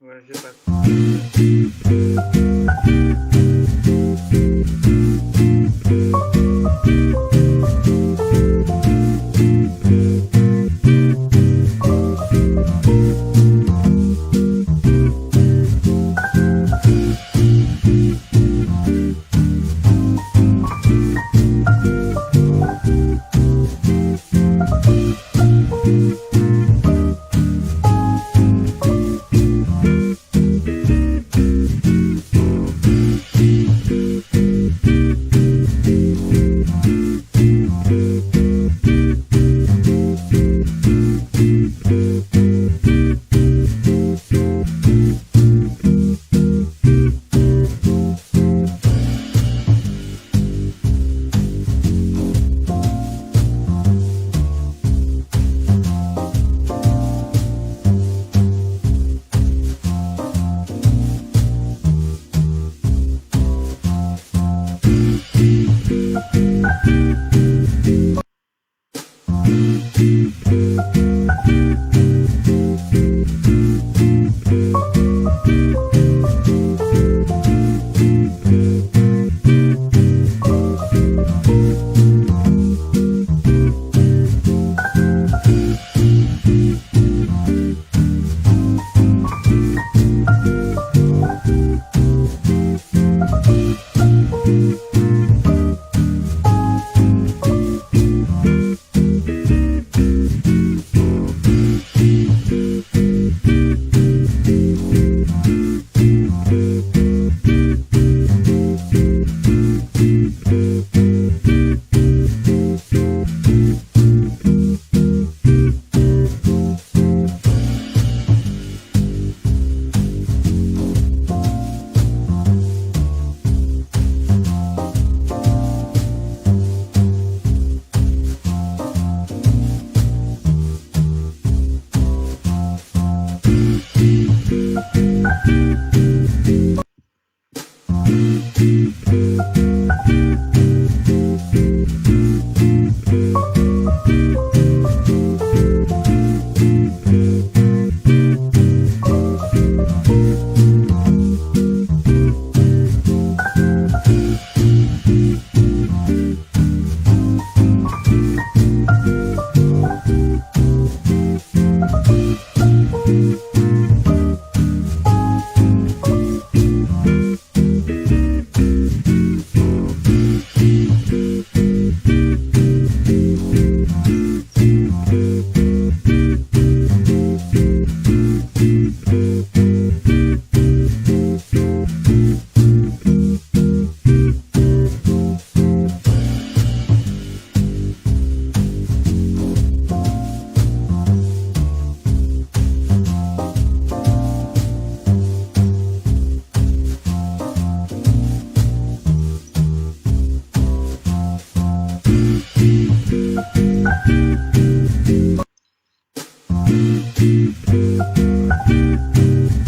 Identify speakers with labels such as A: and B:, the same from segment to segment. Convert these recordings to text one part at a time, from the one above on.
A: Ouais, j'ai pas.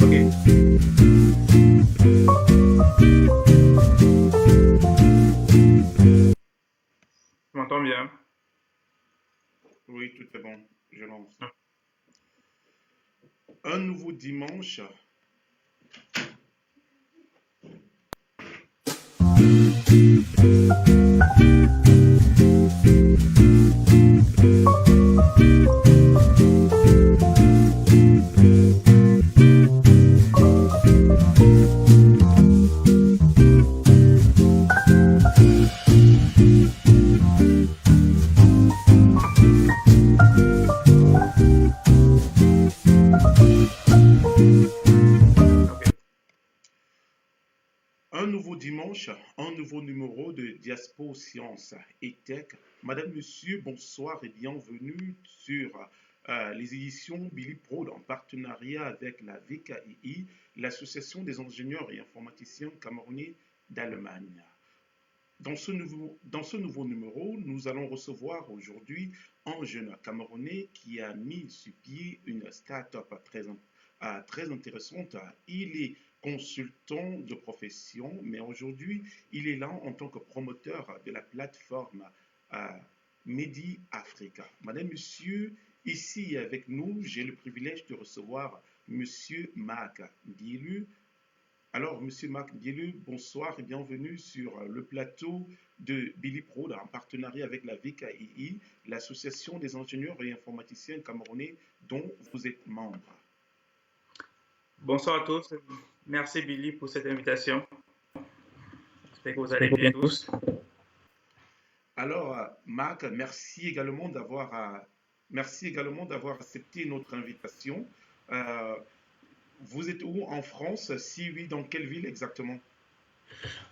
A: Ok. Tu m'entends bien?
B: Oui, tout est bon. Je lance. Un nouveau dimanche.
A: Ok.
B: Un nouveau dimanche, un nouveau numéro de Diaspo Science et Tech. Madame, Monsieur, bonsoir et bienvenue sur les éditions Billy Prod en partenariat avec la VKII, l'Association des ingénieurs et informaticiens camerounais d'Allemagne. Dans ce nouveau numéro, nous allons recevoir aujourd'hui un jeune Camerounais qui a mis sur pied une start-up très intéressante. Il est consultant de profession, mais aujourd'hui, il est là en tant que promoteur de la plateforme euh, Medi Africa. Madame, Monsieur, Ici avec nous, j'ai le privilège de recevoir Monsieur Marc Bielu. Alors, Monsieur Marc Bielu, bonsoir et bienvenue sur le plateau de Billy Prod en partenariat avec la VKII, l'Association des ingénieurs et informaticiens camerounais dont vous êtes membre.
A: Bonsoir à tous. Merci Billy pour cette invitation. J'espère que vous allez bien tous.
B: Alors, Marc, merci également d'avoir accepté notre invitation. Euh, Vous êtes où en France? Si oui, dans quelle ville exactement?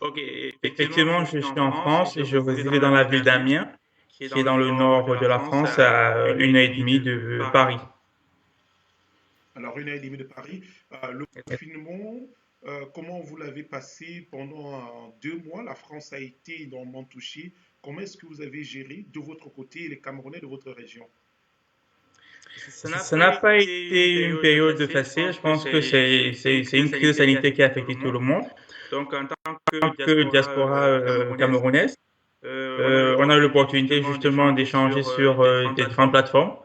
A: Ok,
C: Effectivement, je suis en France et je réside dans la ville d'Amiens, qui est dans le nord de la France, à 1 heure et demie de Paris.
B: Alors, 1 heure et demie de Paris. Le confinement, comment vous l'avez passé pendant 2 mois? La France a été énormément touchée. Comment est-ce que vous avez géré de votre côté les Camerounais de votre région?
C: Ça n'a pas été une période facile. Je pense que c'est une crise sanitaire qui a affecté tout le monde.
A: Donc, en tant
C: En tant que diaspora camerounaise, on a eu l'opportunité justement d'échanger sur des différentes plateformes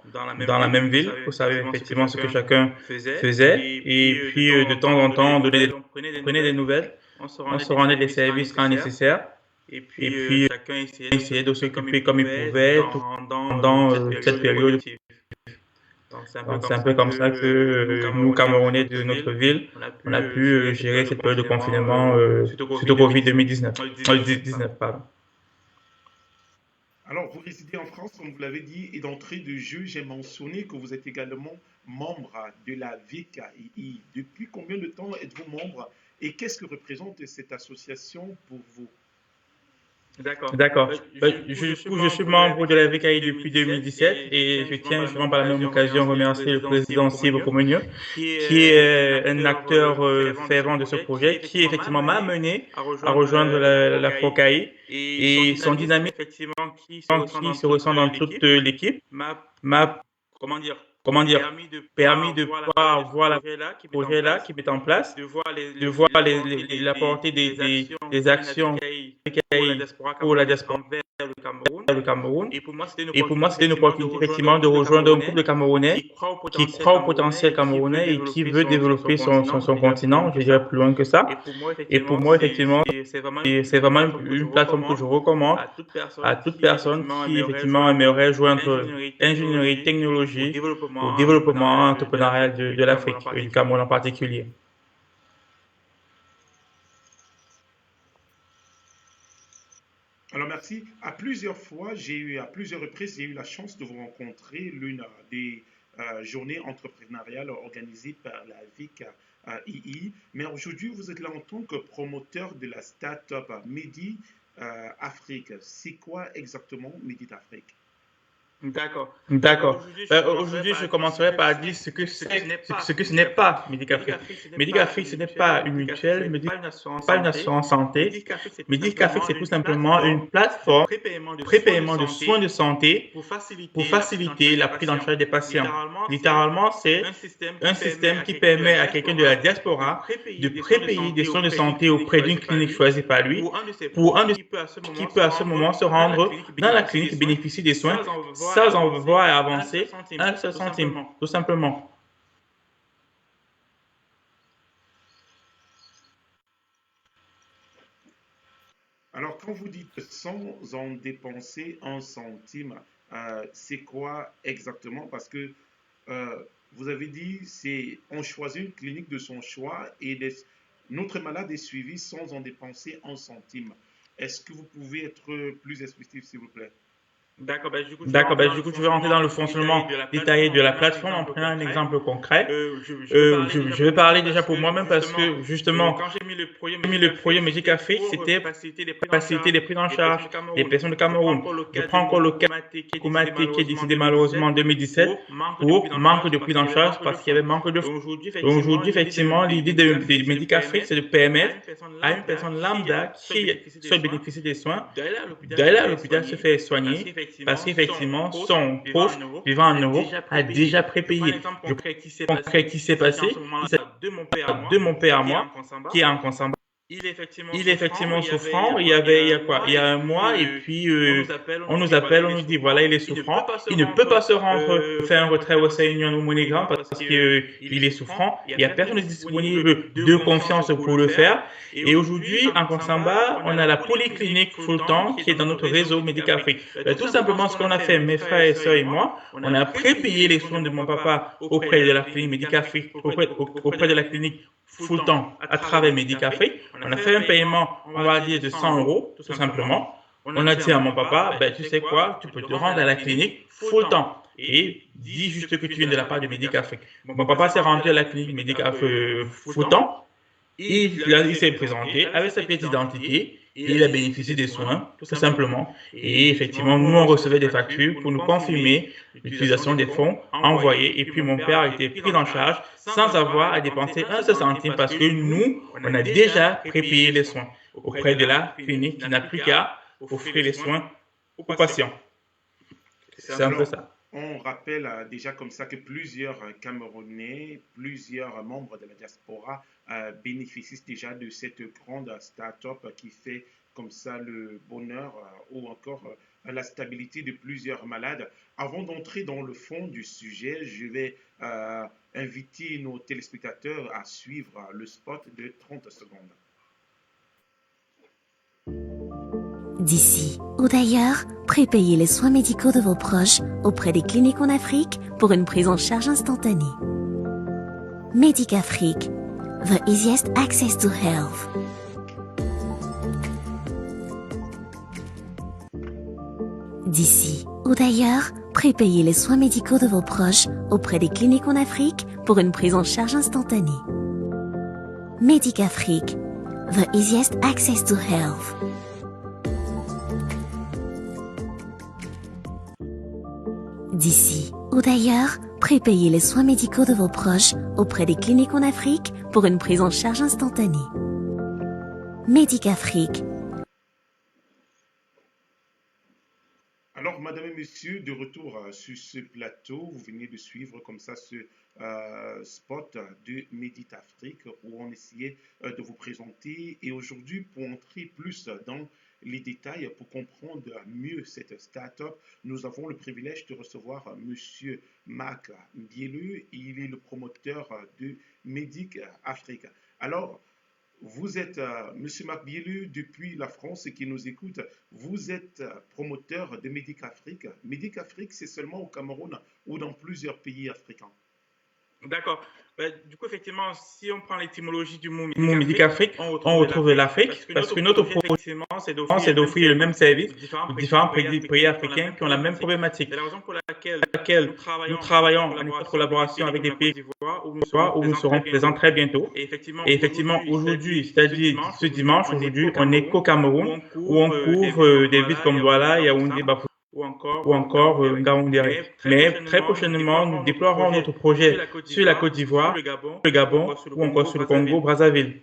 C: dans la même ville pour savoir effectivement ce que chacun faisait et puis de temps en temps donner des nouvelles. On se rendait des services quand nécessaire et puis
A: chacun
C: essayer de s'occuper comme il pouvait pendant cette période. Donc c'est un peu comme ça que nous, Camerounais de notre ville, on a pu gérer cette période de confinement suite au Covid 2019. 19, pardon.
B: Alors, vous résidez en France, comme vous l'avez dit, et d'entrée de jeu, j'ai mentionné que vous êtes également membre de la VKII. Depuis combien de temps êtes-vous membre et qu'est-ce que représente cette association pour vous?
C: D'accord. Je suis membre de la VKI depuis 2017 et je tiens justement par la même occasion à remercier le président Sylvain Comenieux, qui est un acteur fervent de ce projet, qui effectivement m'a amené à rejoindre la FOCAI et son dynamique qui se ressent dans toute l'équipe m'a, comment dire, permis de pouvoir voir le projet là qui est en place, de voir la portée des actions pour la diaspora du Cameroun. Et pour moi, c'était une opportunité effectivement de rejoindre un groupe de Camerounais qui croit au potentiel camerounais et qui veut développer son continent, je dirais plus loin que ça. Et pour moi, effectivement, c'est vraiment une plateforme que je recommande à toute personne qui effectivement aimerait joindre ingénierie, technologie au développement entrepreneurial de l'Afrique et du Cameroun en particulier.
B: Alors, merci. À plusieurs reprises, j'ai eu la chance de vous rencontrer l'une des journées entrepreneuriales organisées par la VKII. Mais aujourd'hui, vous êtes là en tant que promoteur de la start-up Medi Afrique. C'est quoi exactement Medi Afrique?
C: D'accord. Aujourd'hui, je commencerai par dire ce que ce n'est pas Medicafrique. Medicafrique, ce n'est pas une mutuelle, pas une assurance santé. Medicafrique, c'est tout simplement une plateforme prépaiement de soins de santé pour faciliter la prise en charge des patients. Littéralement, c'est un système qui permet à quelqu'un de la diaspora de prépayer des soins de santé auprès d'une clinique choisie par lui pour un de qui peut à ce moment se rendre dans la clinique et bénéficier des soins sans en voir avancer un seul centime, tout simplement.
B: Alors, quand vous dites sans en dépenser un centime, c'est quoi exactement? Parce que vous avez dit, c'est on choisit une clinique de son choix et notre malade est suivi sans en dépenser un centime. Est-ce que vous pouvez être plus explicite, s'il vous plaît?
C: D'accord, du coup, je vais rentrer dans le fonctionnement détaillé de la plateforme en prenant un exemple concret. Je vais parler déjà pour moi-même parce que justement, quand j'ai mis le projet Medicafrique, c'était faciliter les prises en charge des personnes de Cameroun. Je prends encore le cas Koumaté qui est décédé malheureusement en 2017 pour manque de prise en charge parce qu'il y avait manque de fonds. Aujourd'hui, effectivement, l'idée de Medicafrique, c'est de permettre à une personne lambda qui souhaite bénéficier des soins d'aller à l'hôpital se faire soigner parce qu'effectivement, son proche vivant en Europe a déjà prépayé. Je concret qui s'est passé, il s'agit de mon père à moi, qui est en Konsamba, il est effectivement souffrant. Il y a quoi? Il y a un mois, et puis on nous appelle, on nous dit voilà, il est souffrant. Il ne peut pas se rendre, faire un retrait au Union ou MoneyGram parce que il est souffrant. Il n'y a personne disponible de confiance pour le faire. Et aujourd'hui, en Konsamba, on a la polyclinique full temps qui est dans notre réseau Médicafrique. Tout simplement, ce qu'on a fait, mes frères et sœurs et moi, on a prépayé les soins de mon papa auprès de la clinique Médicafrique, auprès de la clinique full temps à travers Médicafrique. On a fait un paiement, on va dire, de 100 euros, tout simplement. On a dit à mon papa, ben, tu sais quoi, tu peux te rendre à la clinique full temps et dis juste que tu viens de la part de Médicafrique. Mon papa s'est rendu à la clinique Médicafrique full temps. Il s'est présenté avec sa pièce d'identité et il a bénéficié des soins, tout simplement. Et effectivement, nous, on recevait des factures pour nous confirmer l'utilisation des fonds envoyés. Et puis, mon père a été pris en charge sans avoir à dépenser un seul centime parce que nous, on a déjà prépayé les soins auprès de la clinique qui n'a plus qu'à offrir les soins aux patients. C'est un peu ça.
B: On rappelle déjà comme ça que plusieurs Camerounais, plusieurs membres de la diaspora bénéficient déjà de cette grande start-up qui fait comme ça le bonheur ou encore la stabilité de plusieurs malades. Avant d'entrer dans le fond du sujet, je vais inviter nos téléspectateurs à suivre le spot de 30 secondes.
D: D'ici ou d'ailleurs, prépayez les soins médicaux de vos proches auprès des cliniques en Afrique pour une prise en charge instantanée. Médicafrique, the easiest access to health. D'ici ou d'ailleurs, prépayez les soins médicaux de vos proches auprès des cliniques en Afrique pour une prise en charge instantanée. Médicafrique, the easiest access to health. D'ici ou d'ailleurs, prépayez les soins médicaux de vos proches auprès des cliniques en Afrique pour une prise en charge instantanée. Médicafrique.
B: Alors, madame et monsieur, de retour sur ce plateau, vous venez de suivre comme ça ce spot de Médicafrique où on essayait de vous présenter. Et aujourd'hui, pour entrer plus dans les détails, pour comprendre mieux cette start-up, nous avons le privilège de recevoir monsieur Marc Mbielu. Il est le promoteur de Médicafrique. Alors, vous êtes, monsieur Marc Mbielu, depuis la France qui nous écoute, vous êtes promoteur de Médicafrique. Médicafrique, c'est seulement au Cameroun ou dans plusieurs pays africains?
C: D'accord. Du coup, effectivement, si on prend l'étymologie du mot Médicafrique, on retrouve l'Afrique, parce que notre projet, c'est d'offrir le même service aux différents pays africains qui ont la même problématique. C'est la raison pour laquelle nous travaillons en étroite collaboration avec des pays où nous serons présents très bientôt. Et effectivement, aujourd'hui, c'est-à-dire ce dimanche, aujourd'hui, on est qu'au Cameroun, où on couvre des villes comme Douala, Yaoundé, Bafoussam, ou encore Ngaoundéré. Mais très prochainement, nous déploierons notre projet sur la Côte d'Ivoire, le Gabon ou encore sur le Congo, Brazzaville.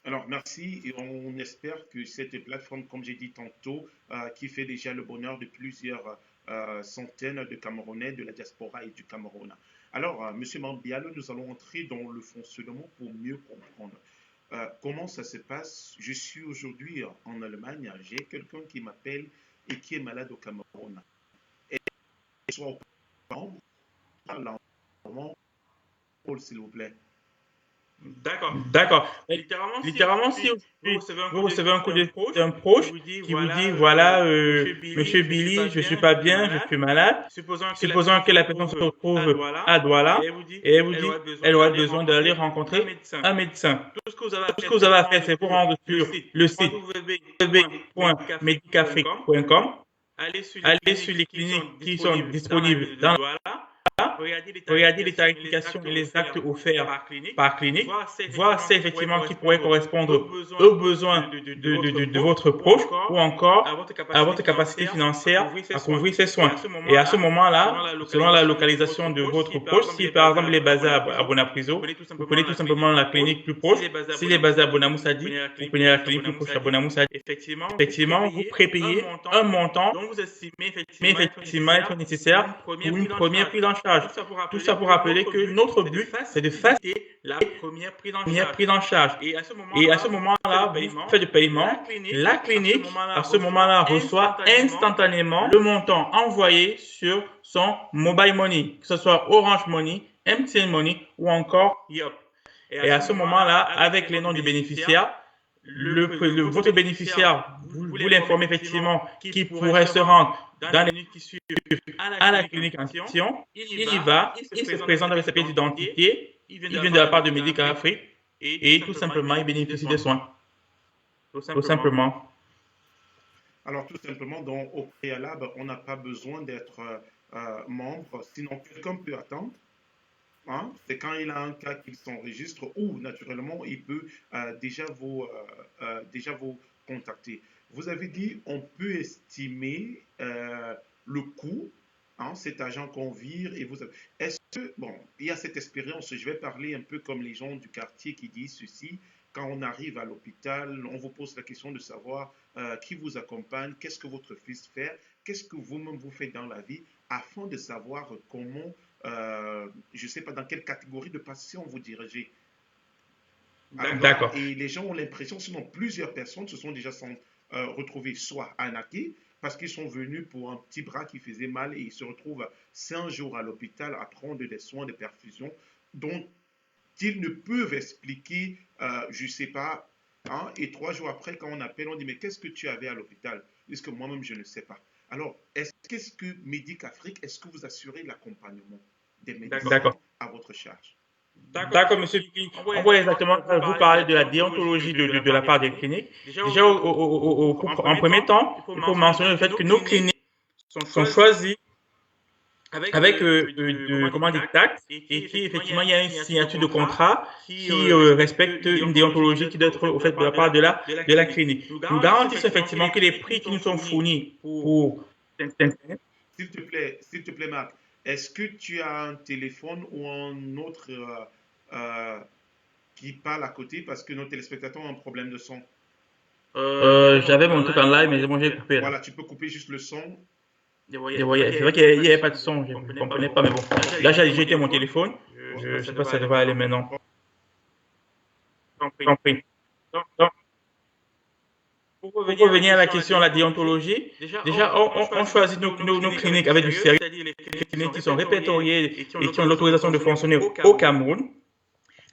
B: Alors, merci et on espère que cette plateforme, comme j'ai dit tantôt, qui fait déjà le bonheur de plusieurs centaines de Camerounais de la diaspora et du Cameroun. Alors, monsieur Mbielu, nous allons entrer dans le fonctionnement pour mieux comprendre. Comment ça se passe? Je suis aujourd'hui en Allemagne, j'ai quelqu'un qui m'appelle et qui est malade au Cameroun. Et soit au Cameroun, s'il vous plaît.
C: D'accord. Littéralement, si vous recevez un coup d'un proche qui vous dit, voilà, monsieur Billy, je ne suis pas bien, je suis malade, supposons que la personne se retrouve à Douala, et elle vous dit, elle aura besoin d'aller rencontrer un médecin. Tout ce que vous avez à faire, c'est vous rendre sur le site www.medicafrique.com, aller sur les cliniques qui sont disponibles dans Douala, regardez les tarifications et les actes offerts par clinique, voir si effectivement qui pourrait correspondre aux besoins de votre proche ou encore à votre capacité financière à couvrir ses soins. Et à ce moment-là, selon la localisation de votre proche, si par exemple il est basé à Bonapriso, vous prenez tout simplement la clinique plus proche. S'il est basé à Bonamoussadi, vous prenez la clinique plus proche à Bonamoussadi. Effectivement, vous prépayez un montant, mais effectivement être nécessaire pour une première prise en charge. charge. Tout ça pour rappeler que notre but, c'est de faciliter la première prise en charge. Et à ce moment-là, vous faites le paiement. La clinique, à ce moment-là, reçoit instantanément le montant envoyé sur son mobile money, que ce soit Orange Money, MTN Money ou encore Yop. Et à ce moment-là, avec les noms du bénéficiaire, votre bénéficiaire, vous l'informez effectivement qu'il pourrait se rendre dans les minutes qui suivent à la clinique en question. Il y va, il se présente avec sa pièce d'identité, il vient de la part de Medica Afrique et tout simplement, il bénéficie des soins. Tout simplement.
B: Alors, tout simplement, donc, au préalable, on n'a pas besoin d'être membre, sinon quelqu'un peut attendre. Hein? C'est quand il a un cas qu'il s'enregistre ou, naturellement, il peut déjà vous contacter. Vous avez dit, on peut estimer le coût, hein, cet agent qu'on vire. Et est-ce que, bon, il y a cette expérience, je vais parler un peu comme les gens du quartier qui disent ceci. Quand on arrive à l'hôpital, on vous pose la question de savoir qui vous accompagne, qu'est-ce que votre fils fait, qu'est-ce que vous-même vous faites dans la vie, afin de savoir comment, je ne sais pas dans quelle catégorie de patients vous dirigez.
C: D'accord.
B: Et les gens ont l'impression, sinon plusieurs personnes se sont déjà retrouvées soit arnaquées, parce qu'ils sont venus pour un petit bras qui faisait mal et ils se retrouvent 5 jours à l'hôpital à prendre des soins de perfusion. Donc, qu'ils ne peuvent expliquer, je ne sais pas, hein, et 3 jours après, quand on appelle, on dit, mais qu'est-ce que tu avais à l'hôpital? Est-ce que moi-même, je ne sais pas. Alors, qu'est-ce que Medica Afrique, est-ce que vous assurez l'accompagnement des médecins à votre charge?
C: D'accord, monsieur Vicky. On va exactement vous parler de la déontologie de la part des cliniques. Déjà, en premier temps, il faut mentionner le fait que nos cliniques sont choisies avec comment dire, taxes et qui effectivement il y a une signature de contrat qui respecte une déontologie qui doit être au fait de la part de la clinique. Nous garantissons effectivement que les prix qui nous sont fournis pour
B: S'il te plaît, Marc, est-ce que tu as un téléphone ou un autre qui parle à côté parce que nos téléspectateurs ont un problème de son?
C: J'avais mon truc en live, mais bon, j'ai coupé.
B: Voilà, tu peux couper juste le son.
C: C'est vrai qu'il n'y avait pas de son, je ne comprenais pas, mais bon. Là, j'ai jeté mon téléphone. Je ne sais pas si ça devrait aller maintenant. Compris. Donc, pour revenir à la question de la déontologie, déjà, on choisit nos cliniques avec du sérieux, c'est-à-dire les cliniques qui sont répertoriées et qui ont l'autorisation de fonctionner au Cameroun.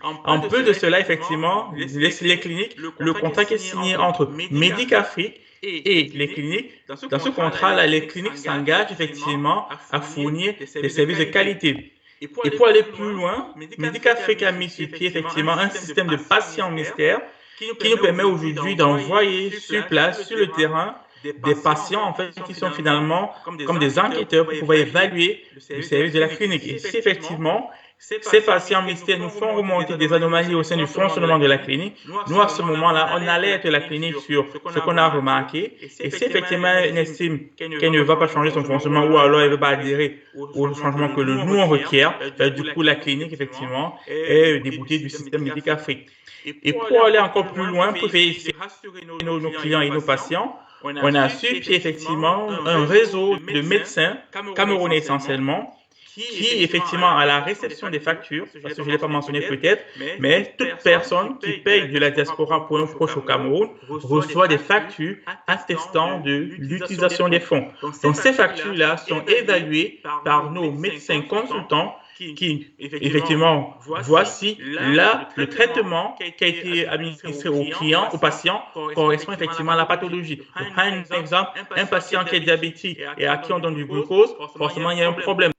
C: En plus de cela, effectivement, les cliniques, le contrat qui est signé entre Medica Afrique et les cliniques, dans ce contrat-là, les cliniques s'engagent effectivement à fournir des services de qualité. Et pour aller plus loin, Medica Afrique a mis sur pied effectivement un système de patients mystères qui nous permet aujourd'hui d'envoyer sur place, sur le terrain, des patients en fait qui sont finalement comme des enquêteurs pour pouvoir évaluer le service de la clinique. Et si effectivement ces patients mystères nous font remonter des anomalies au sein du fonctionnement de la clinique, nous à ce moment-là, on alerte la clinique sur ce qu'on a remarqué. Et si effectivement elle estime qu'elle ne va pas changer son fonctionnement ou alors elle ne veut pas adhérer au changement que nous on requiert, du coup la clinique effectivement est déboutée du système Medica Afrique. Et pour aller encore plus loin, pour rassurer nos clients et nos patients, on a sur pied effectivement un réseau de médecins camerounais essentiellement qui effectivement à la réception des factures, parce que je ne l'ai pas mentionné peut-être, mais toute personne qui paye de la diaspora pour un proche au Cameroun reçoit des factures attestant de l'utilisation des fonds. Donc ces factures-là sont évaluées par nos médecins consultants qui, effectivement, voici là le traitement qui a été administré au client, au patient, correspond effectivement à la pathologie. Je prends un exemple, un patient qui est diabétique et à qui on donne du glucose, forcément il y a un problème.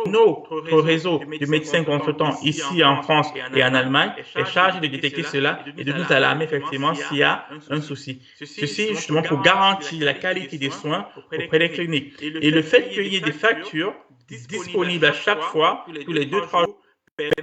C: Notre réseau de médecins consultants ici en France et en Allemagne est chargé de détecter cela et de nous alarmer effectivement s'il y a un souci. Ceci justement pour garantir la qualité des soins auprès des cliniques. Et le fait qu'il y ait des factures disponible à chaque fois, tous les 2-3 jours,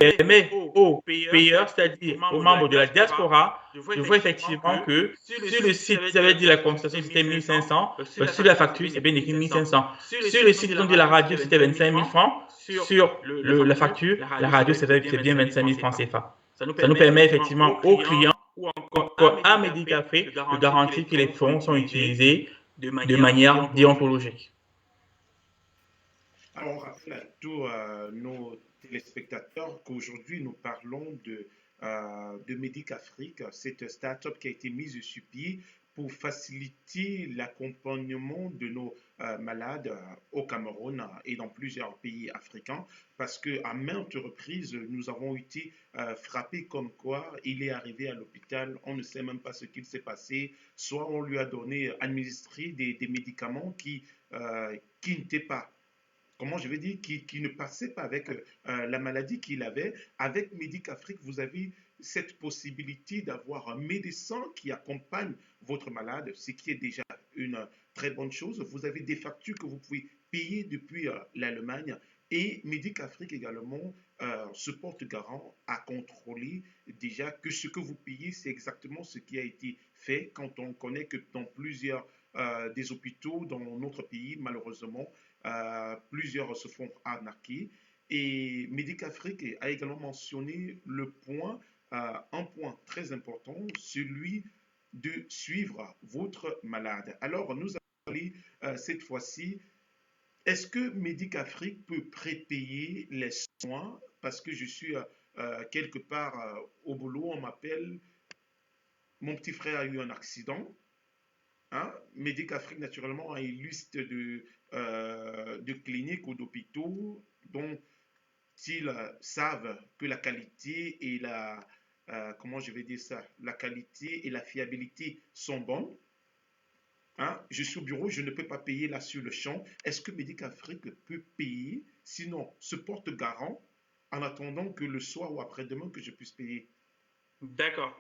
C: permet aux payeurs, c'est-à-dire aux membres de la diaspora, de voir effectivement que sur le site, vous avez dit la consultation c'était 1500, sur la facture, c'est bien écrit 1500. Sur le site, ils ont dit la radio, c'était 25 000 francs. Sur la facture, la radio, c'est bien 25 000 francs CFA. Ça nous permet effectivement aux clients ou encore à Medica Afrique de garantir que les fonds sont utilisés de manière déontologique.
B: Alors, on rappelle à tous nos téléspectateurs qu'aujourd'hui, nous parlons de Médicafrique, cette start-up qui a été mise sur pied pour faciliter l'accompagnement de nos malades au Cameroun et dans plusieurs pays africains, parce qu'à maintes reprises, nous avons été frappés comme quoi il est arrivé à l'hôpital, on ne sait même pas ce qu'il s'est passé, soit on lui a donné, administré des médicaments qui n'étaient pas, comment je vais dire, qui ne passait pas avec la maladie qu'il avait. Avec Médicafrique, vous avez cette possibilité d'avoir un médecin qui accompagne votre malade, ce qui est déjà une très bonne chose. Vous avez des factures que vous pouvez payer depuis l'Allemagne. Et Médicafrique également se porte garant à contrôler déjà que ce que vous payez, c'est exactement ce qui a été fait quand on connaît que dans plusieurs des hôpitaux dans notre pays, malheureusement, plusieurs se font arnaquer. Et Médicafrique a également mentionné un point très important, celui de suivre votre malade. Alors, nous allons parler cette fois-ci, est-ce que Médicafrique peut prépayer les soins? Parce que je suis quelque part au boulot, on m'appelle, mon petit frère a eu un accident. Hein? Médicafrique, naturellement, a une liste de cliniques ou d'hôpitaux dont ils savent que la qualité et comment je vais dire ça, la qualité et la fiabilité sont bonnes. Hein? Je suis au bureau, je ne peux pas payer là sur le champ. Est-ce que Médicafrique peut payer, sinon se porte garant en attendant que le soir ou après-demain que je puisse payer?
C: D'accord.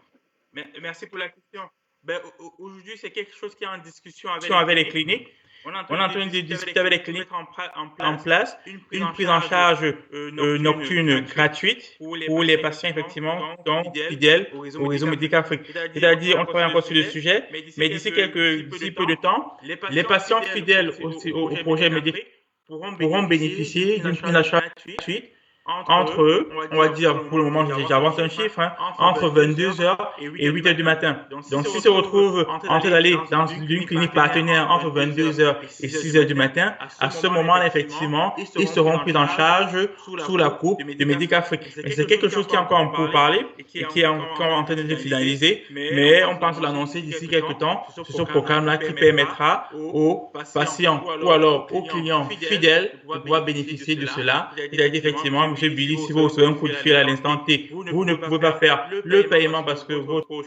C: Merci pour la question. Ben, aujourd'hui, c'est quelque chose qui est en discussion avec les cliniques. On est en train de discuter avec les cliniques en place une prise en charge nocturne gratuite pour les patients, effectivement, qui sont fidèles au réseau Médicafrique. C'est-à-dire, on travaille encore sur le sujet, mais d'ici peu de temps, les patients fidèles au projet Médicafrique pourront bénéficier d'une prise en charge gratuite entre eux, on va dire, pour le moment, j'avance un chiffre, hein, entre 22 heures et 8 heures du matin. Donc, s'ils se retrouvent en train d'aller dans une clinique partenaire entre 22 heures et 6 heures du matin, à ce moment-là, effectivement, ils seront pris en charge sous la coupe de Médicafrique. Mais c'est quelque chose qui est encore en pourparlers et qui est encore en train de se finaliser, mais on pense l'annoncer d'ici quelques temps sur ce programme-là qui permettra aux patients ou alors aux clients fidèles de pouvoir bénéficier de cela. C'est-à-dire, effectivement, Monsieur Billy, si vous recevez un coup de fil à l'instant T, vous ne pouvez pas faire le paiement parce que votre proche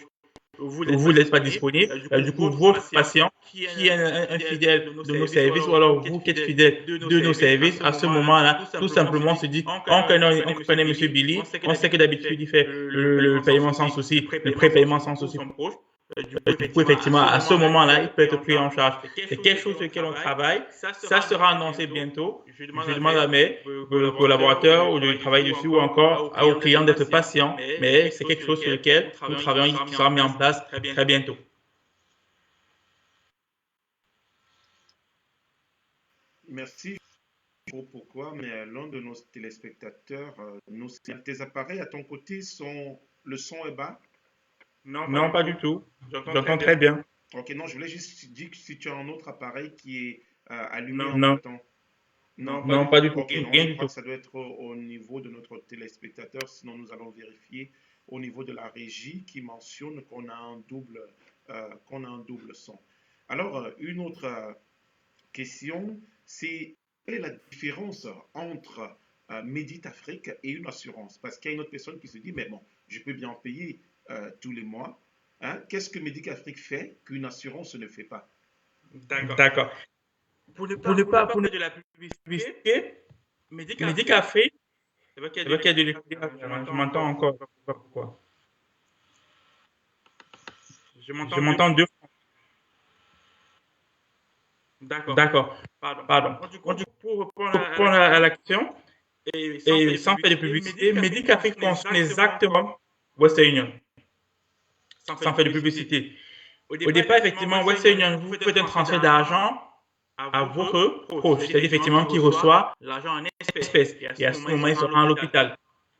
C: vous n'êtes pas disponible. Du coup, votre patient qui est un fidèle de nos services ou alors vous qui êtes fidèle de nos services, à ce moment-là, tout simplement se dit, on connaît Monsieur Billy, on sait que d'habitude il fait le paiement sans souci, le prépaiement sans souci. Du coup, effectivement, à ce moment-là, il peut être pris en charge. C'est quelque chose sur lequel on travaille. Ça sera annoncé bientôt. Je demande à mes collaborateurs ou de travailler dessus ou encore aux clients d'être patients. Mais c'est quelque chose sur lequel nous travaillons qui sera mis en place très bientôt.
B: Merci. Pourquoi, mais l'un de nos téléspectateurs, tes appareils à ton côté le son est bas?
C: Non, pas du tout. J'entends très bien.
B: Ok, non, je voulais juste dire que si tu as un autre appareil qui est allumé en
C: Non.
B: même temps.
C: Non, pas du tout.
B: Ok, non,
C: Rien
B: je
C: du
B: crois
C: tout.
B: que ça doit être au niveau de notre téléspectateur, sinon nous allons vérifier au niveau de la régie qui mentionne qu'on a un double son. Alors, une autre question, c'est quelle est la différence entre Médicafrique et une assurance? Parce qu'il y a une autre personne qui se dit, mais bon, je peux bien payer tous les mois. Hein? Qu'est-ce que Médicafrique fait qu'une assurance ne fait pas?
C: D'accord. Pour ne pas de la publicité, Médicafrique, c'est vrai qu'il y a de l'éclairage. Je m'entends encore. Je ne sais pas pourquoi. Je m'entends deux fois. D'accord. Pardon. Donc, du coup, pour répondre à l'action, et sans faire de publicité, Médicafrique fonctionne exactement Western Union, sans faire de publicité. Au départ, effectivement, Western Union vous faites un transfert d'argent à votre proche, c'est-à-dire effectivement qui reçoit l'argent en espèces. Et à ce moment, il sera à l'hôpital.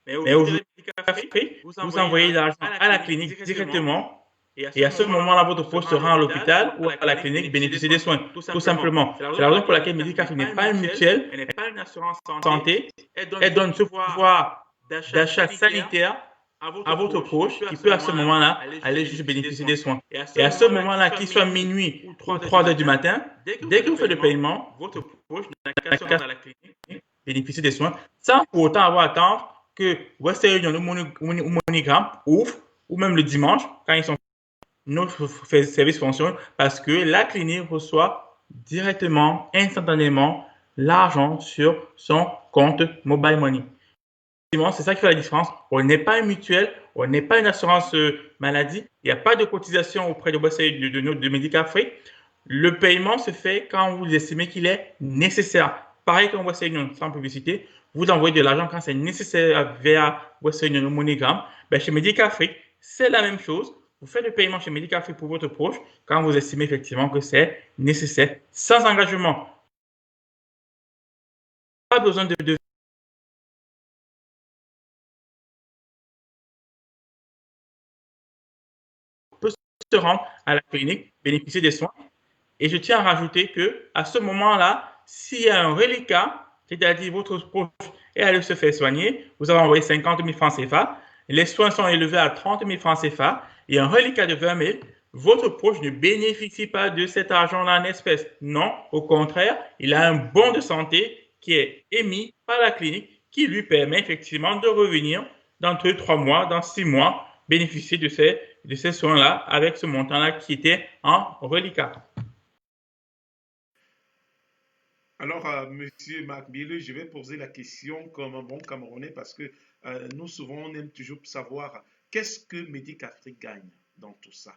C: Mais aujourd'hui, Médicafrique, vous envoyez l'argent à la clinique directement Et à ce moment-là, votre proche se rend à l'hôpital ou à la clinique bénéficier des soins, tout simplement. C'est la raison pour laquelle Medicafrique n'est pas une mutuelle, elle n'est pas une assurance santé. Elle donne ce pouvoir d'achat sanitaire à votre proche qui peut à ce moment-là aller juste bénéficier des soins. Et à ce moment-là, qu'il soit minuit ou 3 heures du matin, dès que vous faites le paiement, votre proche n'a qu'à se rendre à la clinique, bénéficier des soins, sans pour autant avoir à attendre que Western Union ou MoneyGram ouvre, ou même le dimanche, quand ils sont notre service fonctionne parce que la clinique reçoit directement, instantanément, l'argent sur son compte Mobile Money. C'est ça qui fait la différence. On n'est pas une mutuelle, on n'est pas une assurance maladie, il n'y a pas de cotisation auprès de Medicafrique. Le paiement se fait quand vous estimez qu'il est nécessaire. Pareil comme Western Union, sans publicité, vous envoyez de l'argent quand c'est nécessaire vers Western Union ou MoneyGram. Ben, chez Medicafrique, c'est la même chose. Vous faites le paiement chez Medicafrique pour votre proche quand vous estimez effectivement que c'est nécessaire, sans engagement. Pas besoin de peut se rendre à la clinique, bénéficier des soins. Et je tiens à rajouter que à ce moment-là, s'il y a un reliquat, c'est-à-dire votre proche est allé se faire soigner, vous avez envoyé 50 000 francs CFA, les soins sont élevés à 30 000 francs CFA, et un reliquat de 20 000, votre proche ne bénéficie pas de cet argent-là en espèces. Non, au contraire, il a un bon de santé qui est émis par la clinique qui lui permet effectivement de revenir dans 3 mois, dans 6 mois, bénéficier de ces soins-là avec ce montant-là qui était en reliquat.
B: Alors, Monsieur Marc Bielu, je vais poser la question comme un bon Camerounais parce que nous, souvent, on aime toujours savoir qu'est-ce que Medicafrique gagne dans tout ça.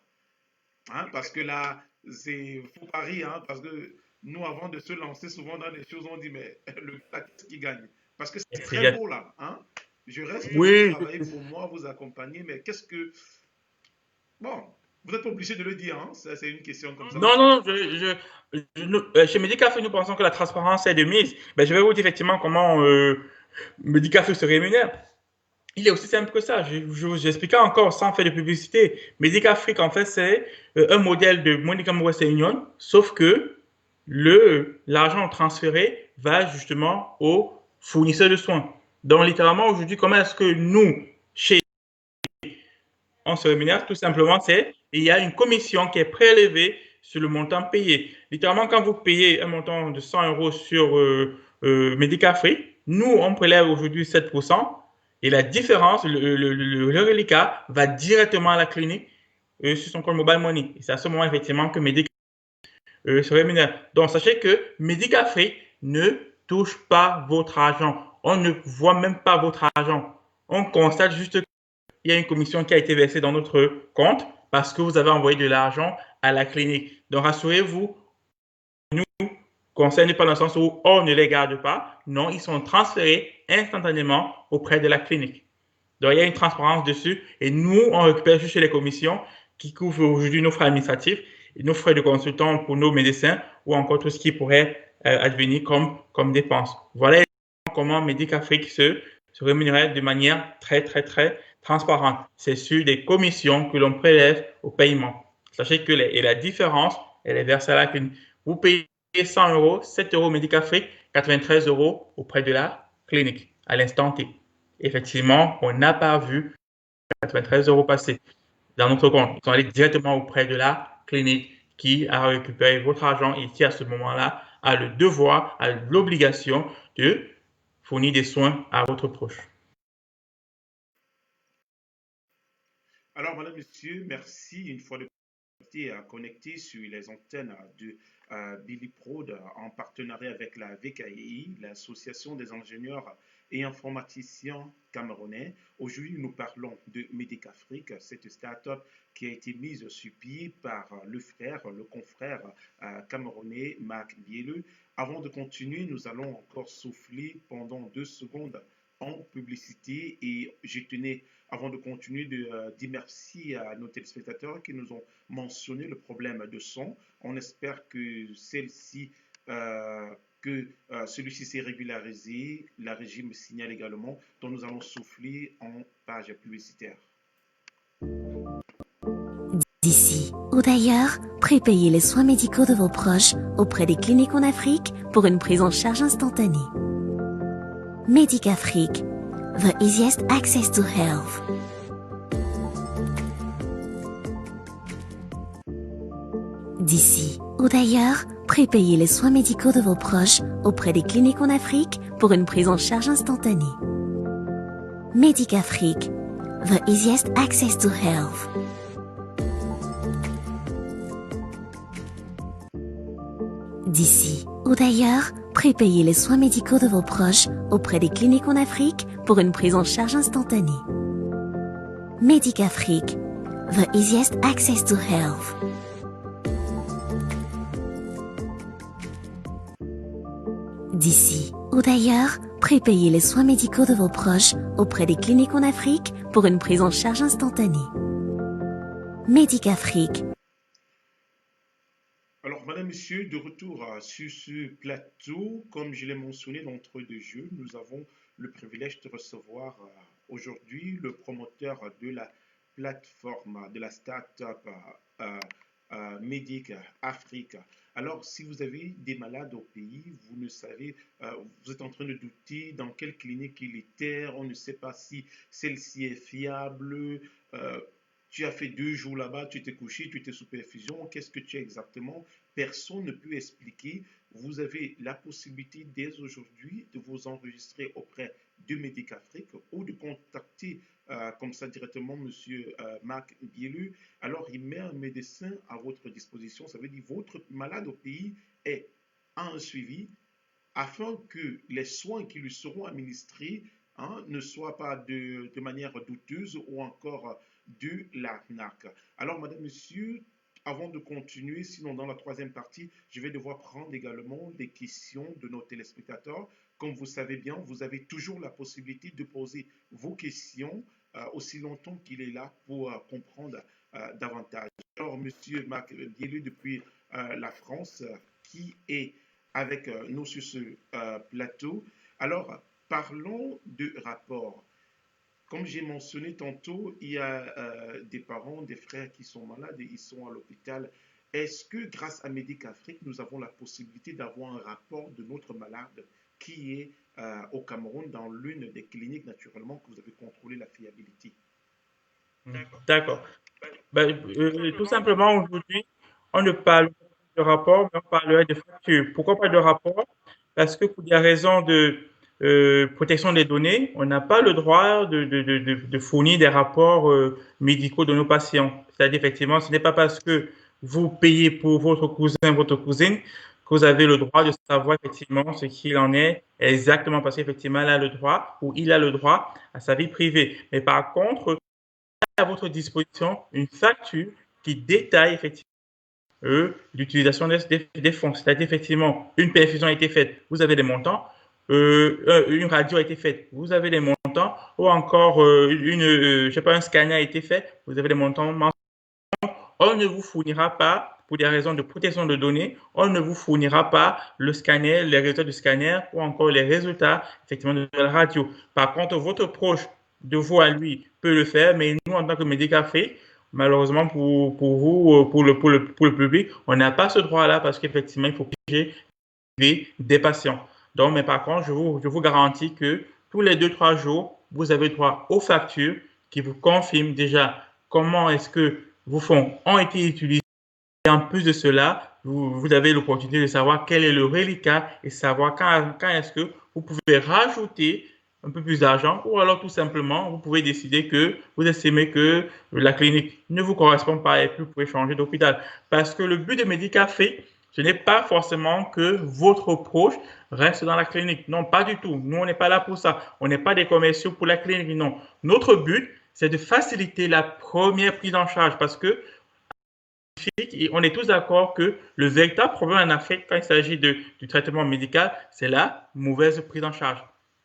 B: Hein, parce que là, c'est faux pari, hein, parce que nous, avant de se lancer souvent dans des choses, on dit, mais le gars, qu'est-ce qu'il gagne? Parce que c'est très beau là. Hein? Je reste, vous
C: Oui,
B: travaillez pour moi, vous accompagner, mais qu'est-ce que... Bon, vous n'êtes pas obligé de le dire, hein? Ça, c'est une question comme ça.
C: non, non, chez Medicafrique, nous pensons que la transparence est de mise. Ben, je vais vous dire effectivement comment Medicafrique se rémunère. Il est aussi simple que ça. Je vous expliquer encore sans faire de publicité. Medicafrique, en fait, c'est un modèle de MoneyGram Western Union, sauf que l'argent transféré va justement au fournisseur de soins. Donc, littéralement, aujourd'hui, comment est-ce que nous, chez on se rémunère? Tout simplement, il y a une commission qui est prélevée sur le montant payé. Littéralement, quand vous payez un montant de 100 euros sur Medicafree, nous, on prélève aujourd'hui 7%, et la différence, le reliquat, va directement à la clinique sur son compte Mobile Money. Et c'est à ce moment, effectivement, que Medicafree se rémunère. Donc, sachez que Medicafree ne touche pas votre argent. On ne voit même pas votre argent. On constate juste il y a une commission qui a été versée dans notre compte parce que vous avez envoyé de l'argent à la clinique. Donc, rassurez-vous, nous ne concerne pas dans le sens où on ne les garde pas. Non, ils sont transférés instantanément auprès de la clinique. Donc, il y a une transparence dessus et nous, on récupère juste les commissions qui couvrent aujourd'hui nos frais administratifs et nos frais de consultant pour nos médecins ou encore tout ce qui pourrait advenir comme dépenses. Voilà comment Medicafrique se rémunérait de manière très, très, très transparente. C'est sur des commissions que l'on prélève au paiement. Sachez que la différence, elle est versée à la clinique. Vous payez 100 euros, 7 euros Medicafrique, 93 euros auprès de la clinique à l'instant T. Effectivement, on n'a pas vu 93 euros passer dans notre compte. Ils sont allés directement auprès de la clinique qui a récupéré votre argent et qui, à ce moment-là, a le devoir, a l'obligation de fournir des soins à votre proche.
B: Alors, madame, monsieur, merci une fois de plus à connecter sur les antennes de Billy Prod en partenariat avec la VKI, l'Association des ingénieurs et informaticiens camerounais. Aujourd'hui, nous parlons de Medicafrique, cette start-up qui a été mise sur pied par le confrère camerounais Marc Bielu. Avant de continuer, nous allons encore souffler pendant 2 secondes en publicité et je tenais, avant de continuer, de dire merci à nos téléspectateurs qui nous ont mentionné le problème de son. On espère que celui-ci s'est régularisé. La régie me signale également, dont nous allons souffler en page publicitaire.
D: D'ici ou d'ailleurs, prépayez les soins médicaux de vos proches auprès des cliniques en Afrique pour une prise en charge instantanée. Médicafrique, the easiest access to health. D'ici ou d'ailleurs, prépayez les soins médicaux de vos proches auprès des cliniques en Afrique pour une prise en charge instantanée. Médicafrique, the easiest access to health. D'ici ou d'ailleurs, prépayez les soins médicaux de vos proches auprès des cliniques en Afrique pour une prise en charge instantanée. Médicafrique, the easiest access to health. D'ici ou d'ailleurs, prépayez les soins médicaux de vos proches auprès des cliniques en Afrique pour une prise en charge instantanée. Médicafrique.
B: Alors, Madame, Monsieur, de retour sur ce plateau, comme je l'ai mentionné d'entrée de jeu, nous avons le privilège de recevoir aujourd'hui le promoteur de la plateforme, de la start-up Medic Afrique. Alors, si vous avez des malades au pays, vous ne savez, vous êtes en train de douter dans quelle clinique il était, on ne sait pas si celle-ci est fiable. Tu as fait 2 jours là-bas, tu t'es couché, tu t'es sous perfusion, qu'est-ce que tu as exactement? Personne ne peut expliquer. Vous avez la possibilité dès aujourd'hui de vous enregistrer auprès de Médicafrique ou de contacter comme ça directement M. Marc Bielu. Alors, il met un médecin à votre disposition. Ça veut dire que votre malade au pays est à un suivi afin que les soins qui lui seront administrés ne soient pas de manière douteuse ou encore de l'arnaque. Alors, Madame, Monsieur, avant de continuer, sinon dans la troisième partie, je vais devoir prendre également des questions de nos téléspectateurs. Comme vous savez bien, vous avez toujours la possibilité de poser vos questions aussi longtemps qu'il est là pour comprendre davantage. Alors, Monsieur Marc Bielu depuis la France, qui est avec nous sur ce plateau. Alors, parlons de rapport. Comme j'ai mentionné tantôt, il y a des parents, des frères qui sont malades et ils sont à l'hôpital. Est-ce que grâce à Médicafrique, nous avons la possibilité d'avoir un rapport de notre malade qui est au Cameroun dans l'une des cliniques naturellement que vous avez contrôlé la fiabilité?
C: D'accord. Tout simplement, aujourd'hui, on ne parle pas de rapport, mais on parlerait de facture. Pourquoi pas de rapport? Parce que pour des raisons de protection des données, on n'a pas le droit de fournir des rapports médicaux de nos patients. C'est-à-dire, effectivement, ce n'est pas parce que vous payez pour votre cousin, votre cousine, que vous avez le droit de savoir effectivement ce qu'il en est exactement parce qu'effectivement, elle a le droit ou il a le droit à sa vie privée. Mais par contre, à votre disposition une facture qui détaille effectivement l'utilisation des fonds. C'est-à-dire effectivement, une perfusion a été faite, vous avez des montants, une radio a été faite, vous avez des montants, ou encore je sais pas, un scanner a été fait, vous avez des montants. On ne vous fournira pas, pour des raisons de protection de données, on ne vous fournira pas le scanner, les résultats du scanner ou encore les résultats effectivement de la radio. Par contre, votre proche de vous à lui peut le faire, mais nous, en tant que Médicafrique, malheureusement pour vous, pour le public, on n'a pas ce droit-là parce qu'effectivement, il faut protéger des patients. Donc, mais par contre, je vous garantis que tous les 2-3 jours, vous avez droit aux factures qui vous confirment déjà comment est-ce que vos fonds ont été utilisés. Et en plus de cela, vous avez l'opportunité de savoir quel est le reliquat et savoir quand est-ce que vous pouvez rajouter un peu plus d'argent ou alors tout simplement, vous pouvez décider que vous estimez que la clinique ne vous correspond pas et puis vous pouvez changer d'hôpital. Parce que le but de Médicafrique, ce n'est pas forcément que votre proche reste dans la clinique. Non, pas du tout. Nous, on n'est pas là pour ça. On n'est pas des commerciaux pour la clinique. Non. Notre but, c'est de faciliter la première prise en charge parce que on est tous d'accord que le véritable problème en Afrique, quand il s'agit du traitement médical, c'est la mauvaise prise en charge.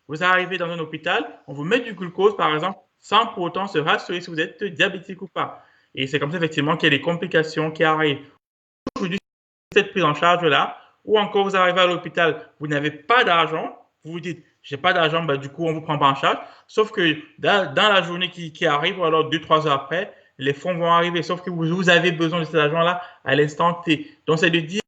C: Vous arrivez dans un hôpital, on vous met du glucose, par exemple, sans pour autant se rassurer si vous êtes diabétique ou pas. Et c'est comme ça, effectivement, qu'il y a des complications qui arrivent. Aujourd'hui, cette prise en charge-là, ou encore vous arrivez à l'hôpital, vous n'avez pas d'argent, vous vous dites, j'ai pas d'argent, du coup, on vous prend pas en charge. Sauf que dans la journée qui arrive, ou alors 2-3 heures après, les fonds vont arriver. Sauf que vous avez besoin de cet argent-là à l'instant T. Donc, c'est de dire,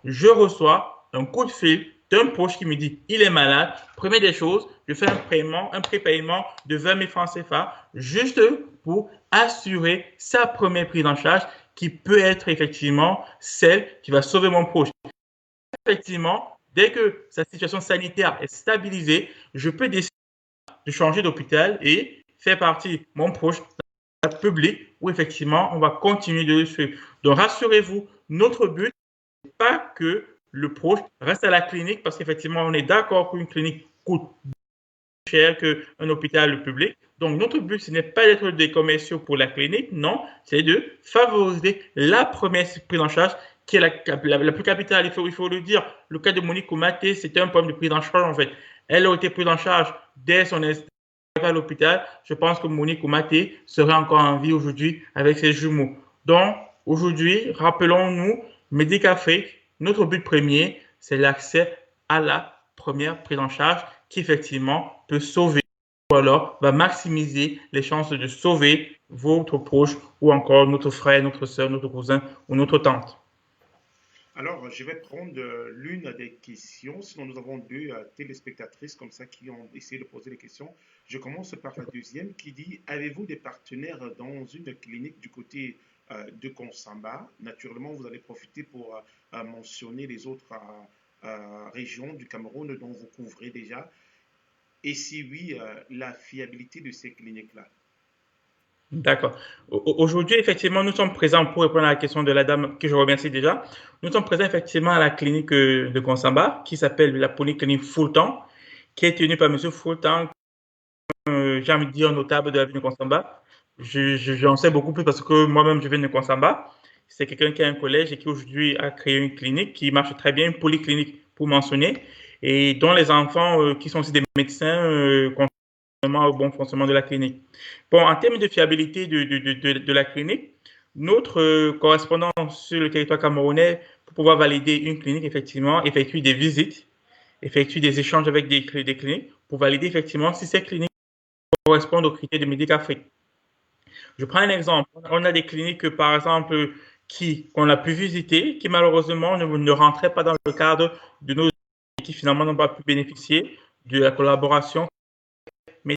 C: je reçois un coup de fil d'un proche qui me dit, il est malade. Première des choses, je fais un prépaiement de 20 000 francs CFA juste pour assurer sa première prise en charge qui peut être effectivement celle qui va sauver mon proche. Effectivement, dès que sa situation sanitaire est stabilisée, je peux décider de changer d'hôpital et faire partie mon proche public où effectivement on va continuer de le suivre. Donc rassurez-vous, notre but n'est pas que le proche reste à la clinique parce qu'effectivement on est d'accord qu'une clinique coûte plus cher qu'un hôpital public. Donc notre but ce n'est pas d'être des commerciaux pour la clinique, non, c'est de favoriser la première prise en charge qui est la plus capitale. Il faut le dire. Le cas de Monique Koumaté, c'était un problème de prise en charge en fait. Elle a été prise en charge dès son arrivée à l'hôpital. Je pense que Monique Koumaté serait encore en vie aujourd'hui avec ses jumeaux. Donc aujourd'hui, rappelons-nous, Medicafrique, notre but premier, c'est l'accès à la première prise en charge qui effectivement peut sauver ou alors va maximiser les chances de sauver votre proche ou encore notre frère, notre soeur, notre cousin ou notre tante.
B: Alors, je vais prendre l'une des questions. Sinon, nous avons deux téléspectatrices comme ça qui ont essayé de poser des questions. Je commence par la deuxième qui dit, avez-vous des partenaires dans une clinique du côté de Konsamba? Naturellement, vous allez profiter pour mentionner les autres régions du Cameroun dont vous couvrez déjà. Et si oui, la fiabilité de ces cliniques-là.
C: D'accord. Aujourd'hui, effectivement, nous sommes présents pour répondre à la question de la dame que je remercie déjà. Nous sommes présents effectivement à la clinique de Konsamba qui s'appelle la polyclinique Fulton, qui est tenue par M. Fulton, j'ai envie de dire notable de la ville de Konsamba. J'en sais beaucoup plus parce que moi-même je viens de Konsamba. C'est quelqu'un qui a un collège et qui aujourd'hui a créé une clinique qui marche très bien, une polyclinique pour mentionner, et dont les enfants qui sont aussi des médecins au bon fonctionnement de la clinique. Bon, en termes de fiabilité de la clinique, notre correspondant sur le territoire camerounais, pour pouvoir valider une clinique, effectivement, effectue des visites, effectue des échanges avec des cliniques pour valider effectivement si ces cliniques correspondent aux critères de Medicafrique. Je prends un exemple. On a des cliniques, par exemple, qu'on a pu visiter, qui malheureusement ne rentraient pas dans le cadre de nos qui finalement n'ont pas pu bénéficier de la collaboration. Mais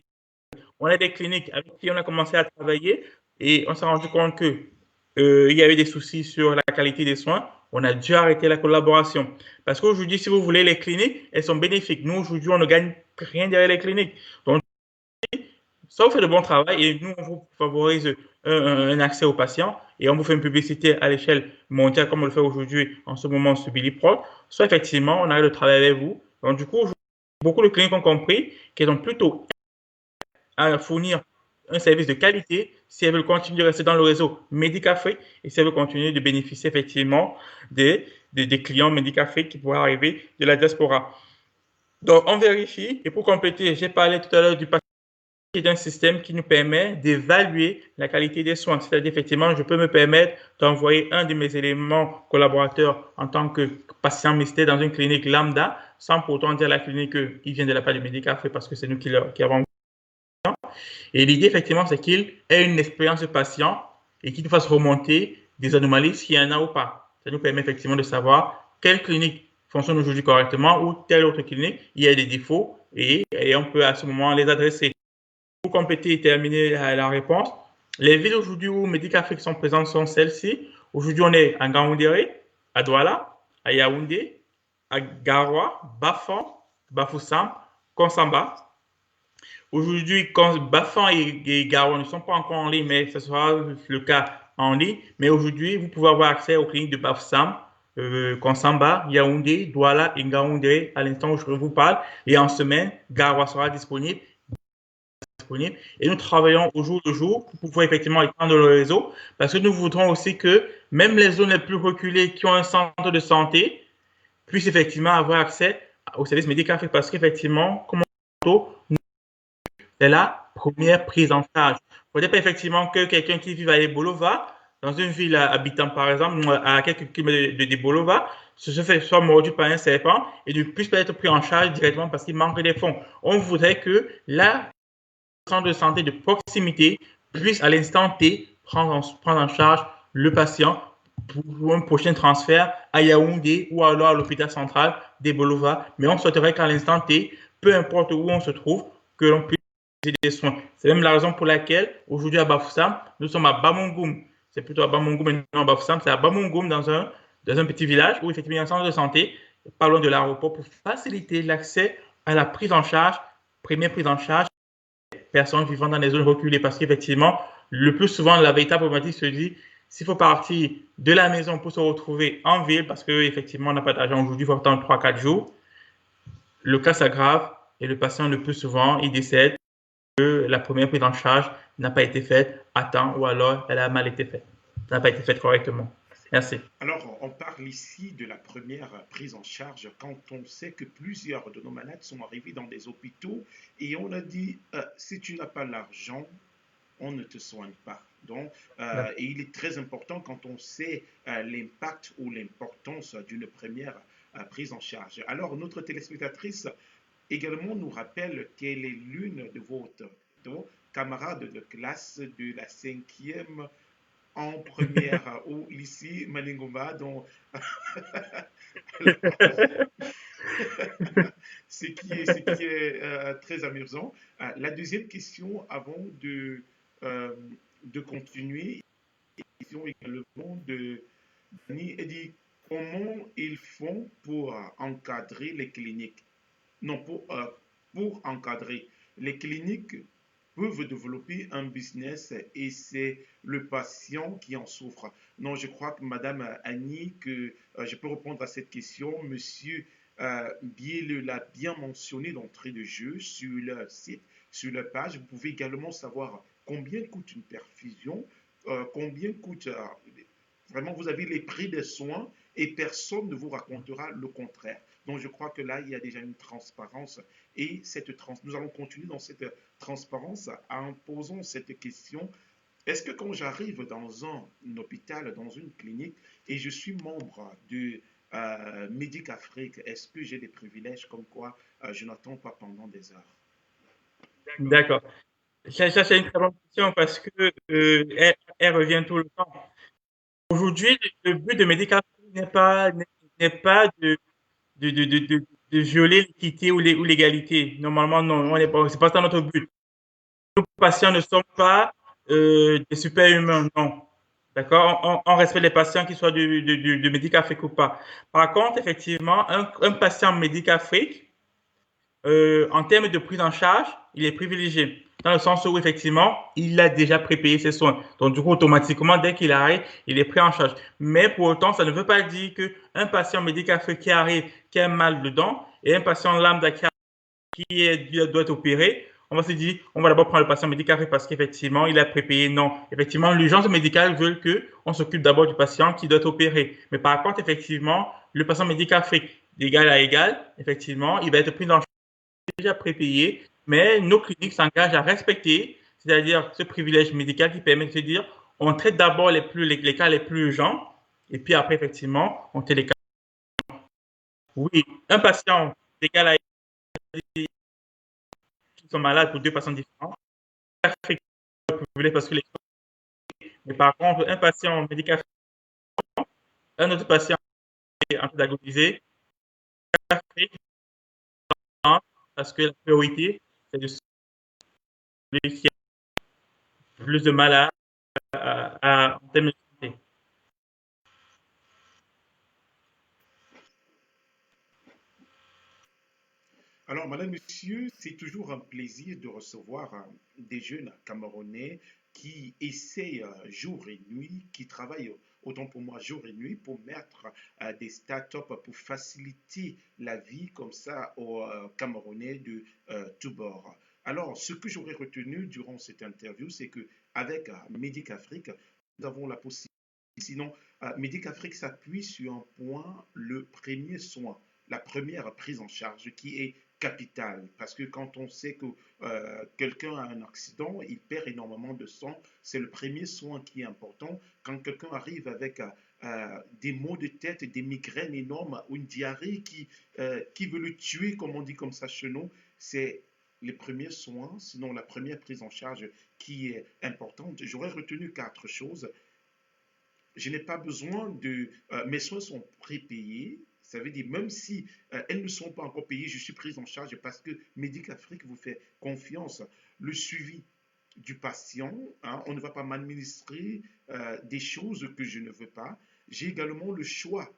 C: on a des cliniques avec qui on a commencé à travailler et on s'est rendu compte que il y avait des soucis sur la qualité des soins. On a dû arrêter la collaboration. Parce qu'aujourd'hui, si vous voulez, les cliniques, elles sont bénéfiques. Nous, aujourd'hui, on ne gagne rien derrière les cliniques. Donc, ça vous fait de bon travail et nous, on vous favorise un accès aux patients et on vous fait une publicité à l'échelle mondiale comme on le fait aujourd'hui en ce moment sur Billy Pro. Soit effectivement, on arrête de travailler avec vous. Donc, du coup, beaucoup de cliniques ont compris qu'elles ont plutôt à fournir un service de qualité si elles veulent continuer de rester dans le réseau Medicafrique et si elles veulent continuer de bénéficier effectivement des clients Medicafrique qui pourraient arriver de la diaspora. Donc, on vérifie et pour compléter, j'ai parlé tout à l'heure du patient qui est un système qui nous permet d'évaluer la qualité des soins. C'est-à-dire, effectivement, je peux me permettre d'envoyer un de mes éléments collaborateurs en tant que patient mystère dans une clinique lambda sans pour autant dire à la clinique qu'il vient de la part de Medicafrique parce que c'est nous qui avons. Et l'idée, effectivement, c'est qu'il ait une expérience de patient et qu'il nous fasse remonter des anomalies s'il y en a ou pas. Ça nous permet effectivement de savoir quelle clinique fonctionne aujourd'hui correctement ou telle autre clinique, il y a des défauts et on peut à ce moment les adresser. Pour compléter et terminer la réponse, les villes aujourd'hui où Medicafrique sont présentes sont celles-ci. Aujourd'hui, on est à Ngaoundéré, à Douala, à Yaoundé, à Garoua, Bafang, Bafoussam, Konsamba. Aujourd'hui, Bafang et Garoua ne sont pas encore en ligne, mais ce sera le cas en ligne. Mais aujourd'hui, vous pouvez avoir accès aux cliniques de Bafoussam, Konsamba, Yaoundé, Douala et Ngaoundéré à l'instant où je vous parle. Et en semaine, Garoua sera disponible. Et nous travaillons au jour le jour pour pouvoir effectivement étendre le réseau parce que nous voudrons aussi que même les zones les plus reculées qui ont un centre de santé puissent effectivement avoir accès aux services médicaux parce qu'effectivement, comme c'est la première prise en charge. Il ne faudrait pas effectivement que quelqu'un qui vit à Ebolova, dans une ville habitant par exemple à quelques kilomètres de Bolova, soit mordu par un serpent et ne puisse pas être pris en charge directement parce qu'il manque des fonds. On voudrait que la centre de santé de proximité puisse à l'instant T prendre en charge le patient pour un prochain transfert à Yaoundé ou alors à l'hôpital central des Boulevards. Mais on souhaiterait qu'à l'instant T, peu importe où on se trouve, que l'on puisse des soins. C'est même la raison pour laquelle aujourd'hui à Bafoussam, nous sommes à Bamongoum. C'est plutôt à Bamongoum et non à Bafoussam, c'est à Bamongoum dans un petit village où effectivement il y a un centre de santé, pas loin de l'aéroport, pour faciliter l'accès à la prise en charge, première prise en charge des personnes vivant dans les zones reculées. Parce qu'effectivement, le plus souvent, la véritable problématique se dit s'il faut partir de la maison pour se retrouver en ville, parce qu'effectivement, on n'a pas d'argent aujourd'hui, il faut attendre 3-4 jours, le cas s'aggrave et le patient, le plus souvent, il décède que la première prise en charge n'a pas été faite à temps ou alors elle a mal été faite, n'a pas été faite correctement. Merci.
B: Alors, on parle ici de la première prise en charge quand on sait que plusieurs de nos malades sont arrivés dans des hôpitaux et on a dit, si tu n'as pas l'argent, on ne te soigne pas. Donc, et il est très important quand on sait l'impact ou l'importance d'une première prise en charge. Alors, notre téléspectatrice également nous rappelle qu'elle est l'une de vos camarades de classe de la cinquième en première au lycée Malingomba, dont ce qui est très amusant. La deuxième question, avant euh, de continuer, question également de Dani, elle dit comment ils font pour encadrer les cliniques? Non, pour encadrer. Les cliniques peuvent développer un business et c'est le patient qui en souffre. Non, je crois que Madame Annie, que je peux répondre à cette question. Monsieur Biel l'a bien mentionné d'entrée de jeu sur le site, sur la page. Vous pouvez également savoir combien coûte une perfusion, combien coûte vraiment, vous avez les prix des soins et personne ne vous racontera le contraire. Donc, je crois que là, il y a déjà une transparence et nous allons continuer dans cette transparence en posant cette question. Est-ce que quand j'arrive dans un hôpital, dans une clinique et je suis membre de Médic Afrique, est-ce que j'ai des privilèges comme quoi je n'attends pas pendant des heures?
C: D'accord. Ça, c'est une très bonne question parce que elle revient tout le temps. Aujourd'hui, le but de Medical n'est pas de violer l'équité ou l'égalité. Normalement, non, c'est pas ça notre but. Nos patients ne sont pas des super-humains, non. D'accord? On respecte les patients, qu'ils soient de Medical ou pas. Par contre, effectivement, un patient Medical en termes de prise en charge, il est privilégié. Dans le sens où, effectivement, il a déjà prépayé ses soins. Donc, du coup, automatiquement, dès qu'il arrive, il est pris en charge. Mais pour autant, ça ne veut pas dire qu'un patient médical qui arrive, qui a mal dedans, et un patient lambda doit être opéré, on va se dire, on va d'abord prendre le patient médical parce qu'effectivement, il a prépayé. Non. Effectivement, l'urgence médicale veut qu'on s'occupe d'abord du patient qui doit être opéré. Mais par contre, effectivement, le patient médical fait d'égal à égal, effectivement, il va être pris en charge déjà prépayés, mais nos cliniques s'engagent à respecter, c'est-à-dire ce privilège médical qui permet de se dire, on traite d'abord les cas les plus urgents, et puis après, effectivement, on traite les cas. Oui, un patient d'égal à qui sont malades pour deux patients différents, privilège parce que mais par contre, un patient médical, un autre patient en train d'agoniser, parce que la priorité, c'est de celui qui a plus de malades en termes de santé.
B: Alors, madame, monsieur, c'est toujours un plaisir de recevoir des jeunes Camerounais qui essayent jour et nuit, qui travaillent autant pour moi jour et nuit pour mettre des startups pour faciliter la vie comme ça aux Camerounais de tous bords. Alors, ce que j'aurais retenu durant cette interview, c'est que avec Medic Afrique, nous avons la possibilité. Sinon, Medic Afrique s'appuie sur un point, le premier soin, la première prise en charge qui est capitale. Parce que quand on sait que quelqu'un a un accident, il perd énormément de sang, c'est le premier soin qui est important. Quand quelqu'un arrive avec des maux de tête, des migraines énormes ou une diarrhée qui veut le tuer, comme on dit comme ça chez nous, c'est les premiers soins, sinon la première prise en charge qui est importante, j'aurais retenu quatre choses. Je n'ai pas besoin de... mes soins sont prépayés. Ça veut dire, même si elles ne sont pas encore payées, je suis prise en charge parce que Médicafrique vous fait confiance. Le suivi du patient, hein, on ne va pas m'administrer des choses que je ne veux pas. J'ai également le choix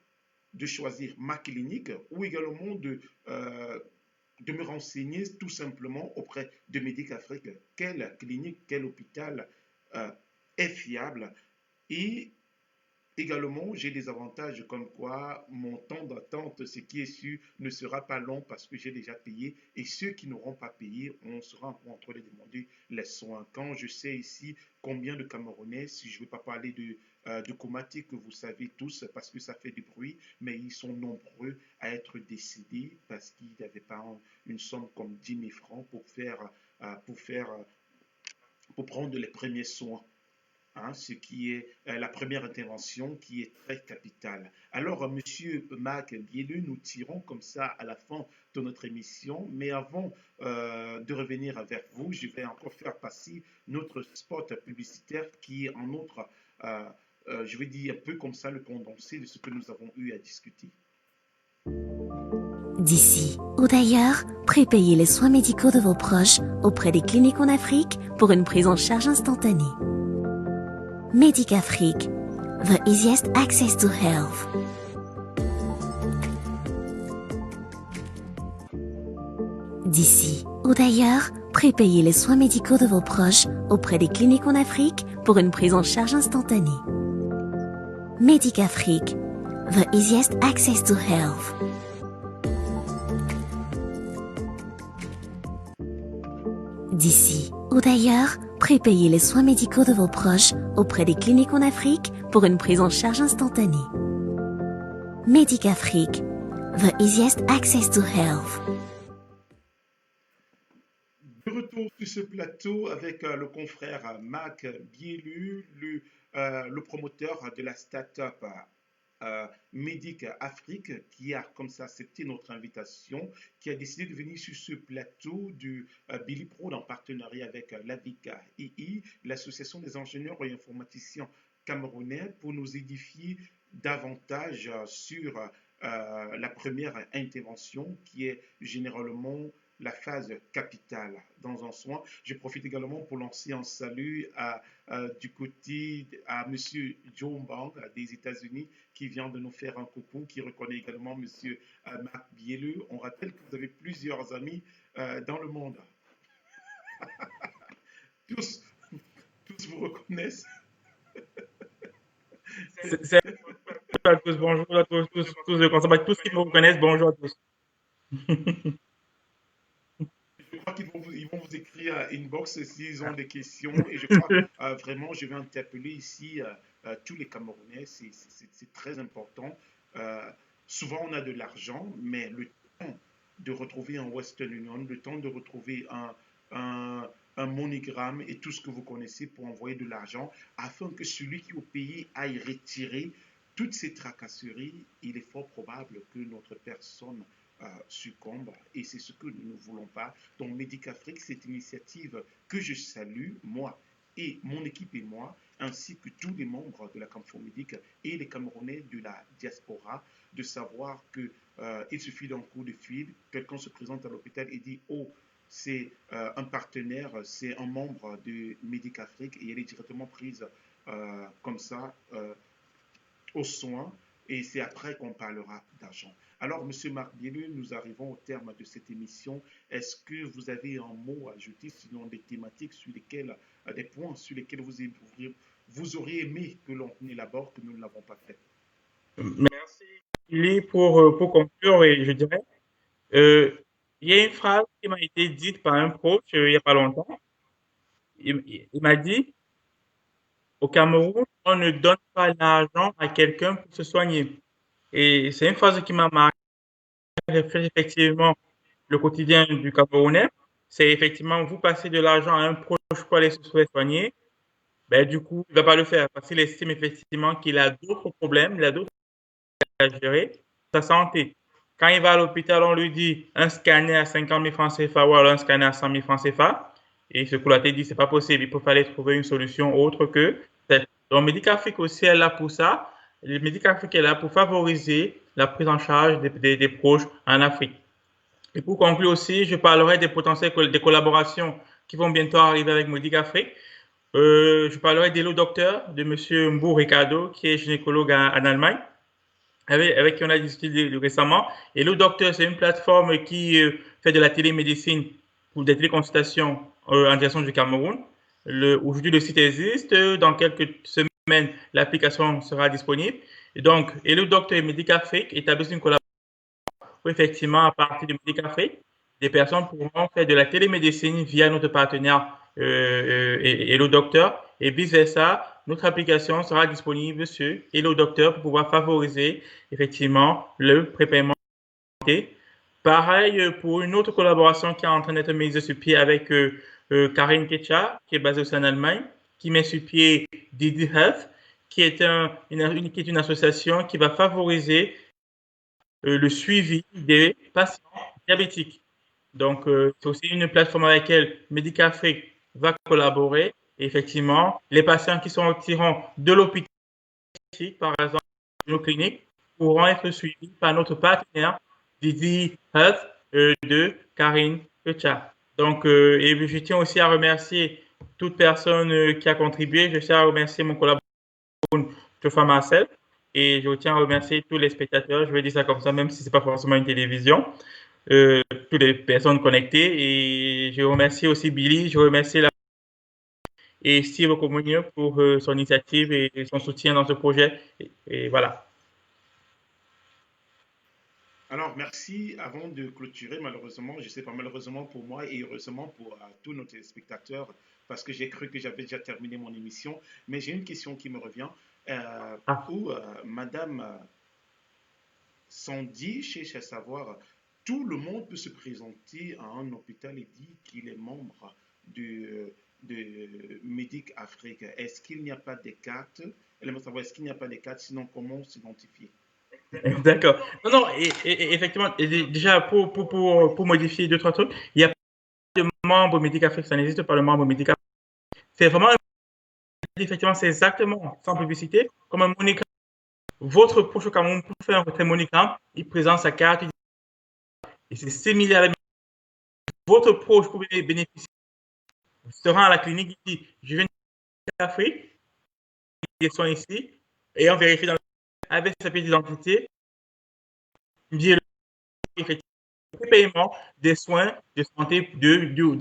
B: de choisir ma clinique ou également de me renseigner tout simplement auprès de Médicafrique. Quelle clinique, quel hôpital euh, est fiable et également, j'ai des avantages comme quoi mon temps d'attente, ce qui est sûr, ne sera pas long parce que j'ai déjà payé. Et ceux qui n'auront pas payé, on sera en train de demander les soins. Quand je sais ici combien de Camerounais, si je ne vais pas parler de Komati que vous savez tous parce que ça fait du bruit, mais ils sont nombreux à être décédés parce qu'ils n'avaient pas une somme comme 10 000 francs pour faire, pour prendre les premiers soins. Hein, ce qui est la première intervention qui est très capitale. Alors, Monsieur Mac Bielu, nous tirons comme ça à la fin de notre émission, mais avant de revenir vers vous, je vais encore faire passer notre spot publicitaire qui est en autre, je vais dire un peu comme ça le condensé de ce que nous avons eu à discuter.
D: D'ici ou d'ailleurs, prépayez les soins médicaux de vos proches auprès des cliniques en Afrique pour une prise en charge instantanée. Médicafrique, the easiest access to health. D'ici ou d'ailleurs, prépayez les soins médicaux de vos proches auprès des cliniques en Afrique pour une prise en charge instantanée. Médicafrique, the easiest access to health. D'ici ou d'ailleurs, prépayez les soins médicaux de vos proches auprès des cliniques en Afrique pour une prise en charge instantanée. Médicafrique, the easiest access to health.
B: De retour sur ce plateau avec le confrère Mac Bielu, le promoteur de la start-up Médic Afrique, qui a comme ça accepté notre invitation, qui a décidé de venir sur ce plateau du Billy Prod en partenariat avec l'AVICA II, l'Association des ingénieurs et informaticiens camerounais, pour nous édifier davantage sur la première intervention qui est généralement la phase capitale dans un soin. Je profite également pour lancer un salut du côté à M. Joe Bang des États-Unis qui vient de nous faire un coucou, qui reconnaît également M. Marc Bielleux. On rappelle que vous avez plusieurs amis dans le monde. tous, tous vous reconnaissent.
C: C'est à tous, bonjour à tous, tous qui me reconnaissent, bonjour à tous.
B: Je crois qu'ils vont vous écrire à inbox s'ils ont des questions. Et je crois vraiment, je vais interpeller ici tous les Camerounais. C'est très important. Souvent, on a de l'argent, mais le temps de retrouver un Western Union, le temps de retrouver un MoneyGram et tout ce que vous connaissez pour envoyer de l'argent, afin que celui qui est au pays aille retirer toutes ces tracasseries, il est fort probable que notre personne succombe et c'est ce que nous ne voulons pas. Donc Médicafrique, cette initiative que je salue, moi et mon équipe et moi, ainsi que tous les membres de la Camfomédic et les Camerounais de la diaspora, de savoir qu'il suffit d'un coup de fil, quelqu'un se présente à l'hôpital et dit « Oh, c'est un partenaire, c'est un membre de Médicafrique » et elle est directement prise comme ça aux soins et c'est après qu'on parlera d'argent. Alors, M. Marc Bielleux, nous arrivons au terme de cette émission. Est-ce que vous avez un mot à ajouter, sinon des thématiques sur lesquelles, des points sur lesquels vous auriez aimé que l'on élabore, que nous ne l'avons pas fait?
C: Merci, Billy, pour conclure, et je dirais, il y a une phrase qui m'a été dite par un coach il n'y a pas longtemps. Il m'a dit, au Cameroun, on ne donne pas l'argent à quelqu'un pour se soigner. Et c'est une phrase qui m'a marqué, reflète effectivement le quotidien du Camerounais. C'est effectivement, vous passez de l'argent à un proche pour aller se soigner, ben, du coup, il ne va pas le faire parce qu'il estime effectivement qu'il a d'autres problèmes, il a d'autres à gérer, sa santé. Quand il va à l'hôpital, on lui dit un scanner à 50 000 francs CFA ou alors un scanner à 100 000 francs CFA. Et ce coulaté dit, c'est pas possible, il faut fallait trouver une solution autre que cette. Donc, Medicafrique aussi est là pour ça. Le Medicafrique est là pour favoriser la prise en charge des proches en Afrique. Et pour conclure aussi, je parlerai des potentiels des collaborations qui vont bientôt arriver avec Medicafrique. Je parlerai d'Hello Docteur, de M. Mbou Ricardo, qui est gynécologue en Allemagne, avec qui on a discuté récemment. Hello Docteur, c'est une plateforme qui fait de la télémédecine pour des téléconsultations en direction du Cameroun. Aujourd'hui, le site existe. Dans quelques semaines, l'application sera disponible. Et donc, Hello Docteur et Medicafrique établissent une collaboration où, effectivement, à partir de Medicafrique, des personnes pourront faire de la télémédecine via notre partenaire Hello Docteur et vice-versa. Notre application sera disponible sur Hello Docteur pour pouvoir favoriser effectivement le prépaiement. Pareil pour une autre collaboration qui est en train d'être mise sur pied avec Karine Kecha, qui est basée aussi en Allemagne, qui met sur pied Didi Health, qui est une association qui va favoriser le suivi des patients diabétiques. Donc, c'est aussi une plateforme avec laquelle Medicafrique va collaborer. Et effectivement, les patients qui sortiront de l'hôpital, par exemple, de nos cliniques, pourront être suivis par notre partenaire Didi Health de Karine Pecha. Donc, et je tiens aussi à remercier toute personne qui a contribué. Je tiens à remercier mon collaborateur, Topha Marcel, et je tiens à remercier tous les spectateurs. Je vais dire ça comme ça, même si c'est pas forcément une télévision. Toutes les personnes connectées. Et je remercie aussi Billy, je remercie et Steve Okomunyo pour son initiative et son soutien dans ce projet. Et voilà.
B: Alors, merci. Avant de clôturer, malheureusement, je ne sais pas, malheureusement pour moi et heureusement pour tous nos téléspectateurs, parce que j'ai cru que j'avais déjà terminé mon émission, mais j'ai une question qui me revient.
C: Ah,
B: Où Madame Sandy cherche à savoir, tout le monde peut se présenter à un hôpital et dire qu'il est membre de Médic Afrique. Est-ce qu'il n'y a pas des cartes? Elle aimerait savoir, est-ce qu'il n'y a pas des cartes, sinon comment s'identifier?
C: d'accord. Non, non, effectivement, déjà, pour modifier deux, trois trucs, il n'y a pas de membre Medicafrique, ça n'existe pas le membre Medicafrique. C'est vraiment, effectivement, c'est exactement, sans publicité, comme un MoneyGram. Votre proche au Cameroun, pour faire un retrait MoneyGram, il présente sa carte, et c'est similaire à la. Votre proche pour bénéficier se rend à la clinique, il dit, je viens d'Afrique, des soins ici, et on vérifie avec sa pièce d'identité, bien effectivement le paiement des soins de santé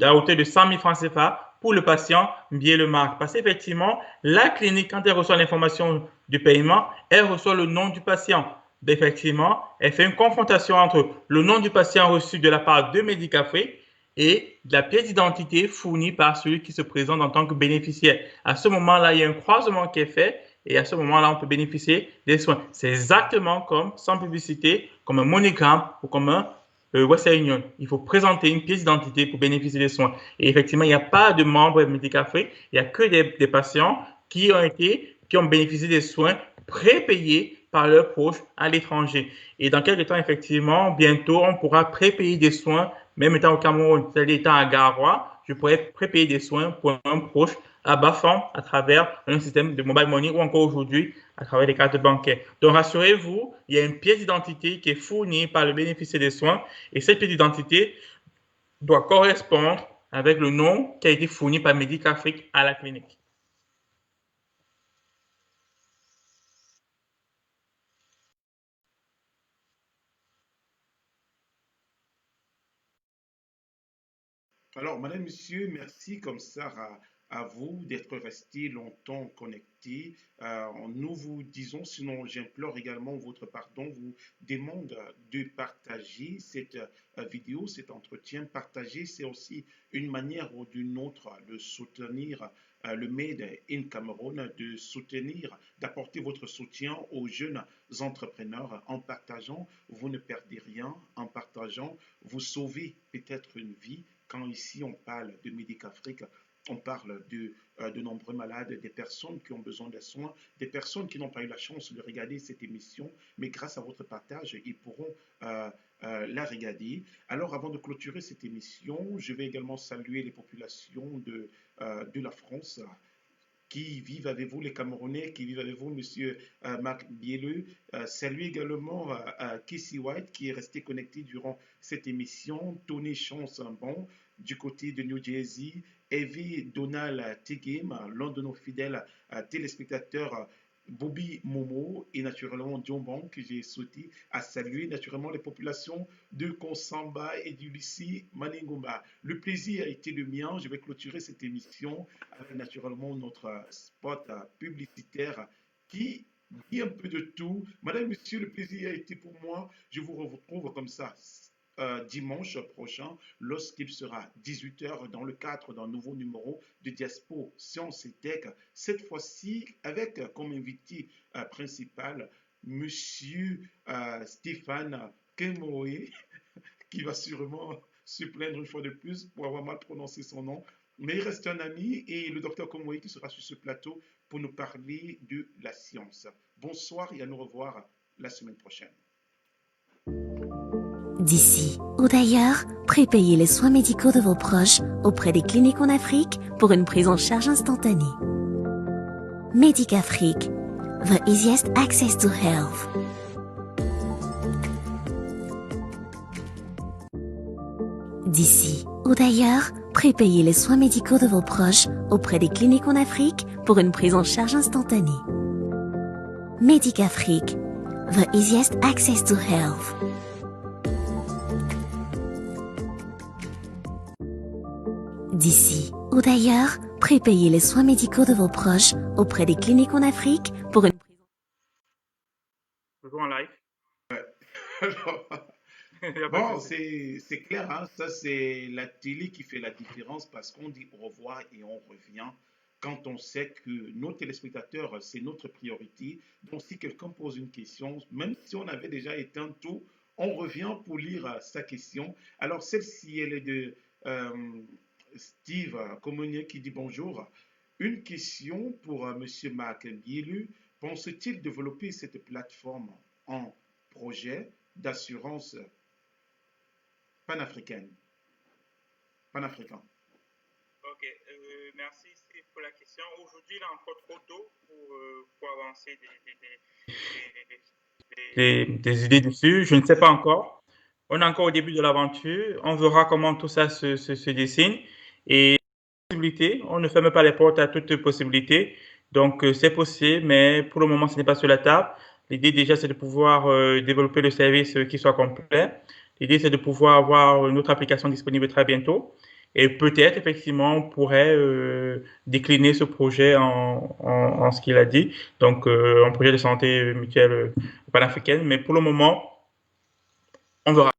C: à hauteur de 100 000 francs CFA pour le patient bien le marque. Parce qu'effectivement, la clinique, quand elle reçoit l'information du paiement, elle reçoit le nom du patient. Effectivement, elle fait une confrontation entre le nom du patient reçu de la part de Medicafrique et la pièce d'identité fournie par celui qui se présente en tant que bénéficiaire. À ce moment-là, il y a un croisement qui est fait et à ce moment-là, on peut bénéficier des soins. C'est exactement comme, sans publicité, comme un MoneyGram ou comme un Western Union. Il faut présenter une pièce d'identité pour bénéficier des soins. Et effectivement, il n'y a pas de membres Medicafrique, il n'y a que des patients qui ont bénéficié des soins prépayés par leurs proches à l'étranger. Et dans quelques temps, effectivement, bientôt, on pourra prépayer des soins, même étant au Cameroun, c'est-à-dire étant à Garoua, je pourrais prépayer des soins pour un proche à Bafang à travers un système de mobile money ou encore aujourd'hui à travers les cartes bancaires. Donc rassurez-vous, il y a une pièce d'identité qui est fournie par le bénéficiaire des soins et cette pièce d'identité doit correspondre avec le nom qui a été fourni par Medicafrique à la clinique.
B: Alors, madame, monsieur, merci comme ça à vous d'être resté longtemps connectés. Nous vous disons, sinon j'implore également votre pardon, vous demande de partager cette vidéo, cet entretien. Partager, c'est aussi une manière ou d'une autre de soutenir le Made in Cameroun, de soutenir, d'apporter votre soutien aux jeunes entrepreneurs. En partageant, vous ne perdez rien. En partageant, vous sauvez peut-être une vie Quand ici on parle de Médicafrique, on parle de nombreux malades, des personnes qui ont besoin de soins, des personnes qui n'ont pas eu la chance de regarder cette émission, mais grâce à votre partage, ils pourront la regarder. Alors, avant de clôturer cette émission, je vais également saluer les populations de la France qui vivent avec vous, les Camerounais, qui vivent avec vous, Monsieur Marc Bielleux. Salut également Kissy White, qui est resté connecté durant cette émission. Tony Chance Bon, du côté de New Jersey. Evie Donald Tegim, l'un de nos fidèles téléspectateurs. Bobby Momo et naturellement John Bon, que j'ai souhaité à saluer naturellement les populations de Konsamba et du Lucie Maningomba. Le plaisir a été le mien. Je vais clôturer cette émission avec naturellement notre spot publicitaire qui dit un peu de tout. Madame, Monsieur, le plaisir a été pour moi. Je vous retrouve comme ça dimanche prochain lorsqu'il sera 18h dans le cadre d'un nouveau numéro de Diaspo Science et Tech. Cette fois-ci avec comme invité principal Monsieur Stéphane Kemoé qui va sûrement se plaindre une fois de plus pour avoir mal prononcé son nom. Mais il reste un ami et le docteur Kemoé qui sera sur ce plateau pour nous parler de la science. Bonsoir et à nous revoir la semaine prochaine.
D: D'ici ou d'ailleurs, prépayez les soins médicaux de vos proches auprès des cliniques en Afrique pour une prise en charge instantanée. Médicafrique, the easiest access to health. D'ici ou d'ailleurs, prépayez les soins médicaux de vos proches auprès des cliniques en Afrique pour une prise en charge instantanée. Médicafrique, the easiest access to health. D'ici ou d'ailleurs, prépayez les soins médicaux de vos proches auprès des cliniques en Afrique pour une prise
A: Toujours en live.
B: Bon, c'est clair, hein? Ça c'est la télé qui fait la différence parce qu'on dit au revoir et on revient quand on sait que nos téléspectateurs, c'est notre priorité. Donc si quelqu'un pose une question, même si on avait déjà éteint tout, on revient pour lire sa question. Alors celle-ci, elle est de Steve Comonier qui dit bonjour. Une question pour Monsieur Marc Bielleux. Pense-t-il développer cette plateforme en projet d'assurance panafricain?
C: Ok, merci Steve pour la question. Aujourd'hui, il est encore trop tôt pour avancer des idées dessus. Je ne sais pas encore. On est encore au début de l'aventure. On verra comment tout ça se dessine. Et on ne ferme pas les portes à toutes possibilités. Donc, c'est possible, mais pour le moment, ce n'est pas sur la table. L'idée déjà, c'est de pouvoir développer le service qui soit complet. L'idée, c'est de pouvoir avoir une autre application disponible très bientôt. Et peut-être, effectivement, on pourrait décliner ce projet en ce qu'il a dit. Donc, un projet de santé mutuelle panafricaine. Mais pour le moment, on verra.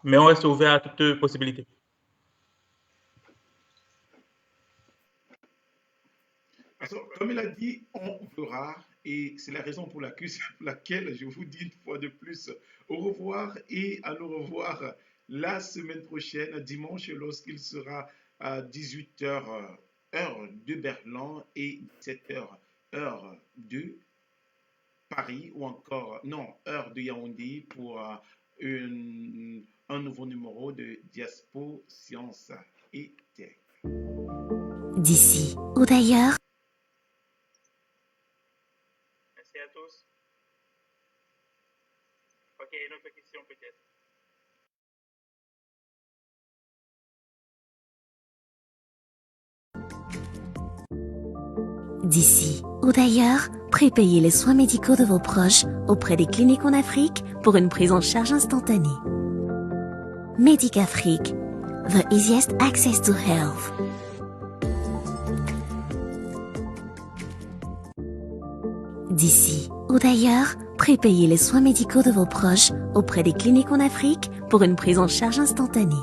C: Mais on reste ouvert à toute possibilité.
B: Comme il a dit, on verra. Et c'est la raison pour laquelle je vous dis une fois de plus au revoir et à nous revoir la semaine prochaine, dimanche, lorsqu'il sera à 18h, heure de Berlin et 17h, heure de Paris ou encore, non, heure de Yaoundé pour un nouveau numéro de Diaspo Science et Tech.
D: D'ici ou d'ailleurs.
C: Merci à tous. Ok, une autre question peut-être.
D: D'ici ou d'ailleurs, prépayez les soins médicaux de vos proches auprès des cliniques en Afrique pour une prise en charge instantanée. Médicafrique, the easiest access to health. D'ici ou d'ailleurs, prépayez les soins médicaux de vos proches auprès des cliniques en Afrique pour une prise en charge instantanée.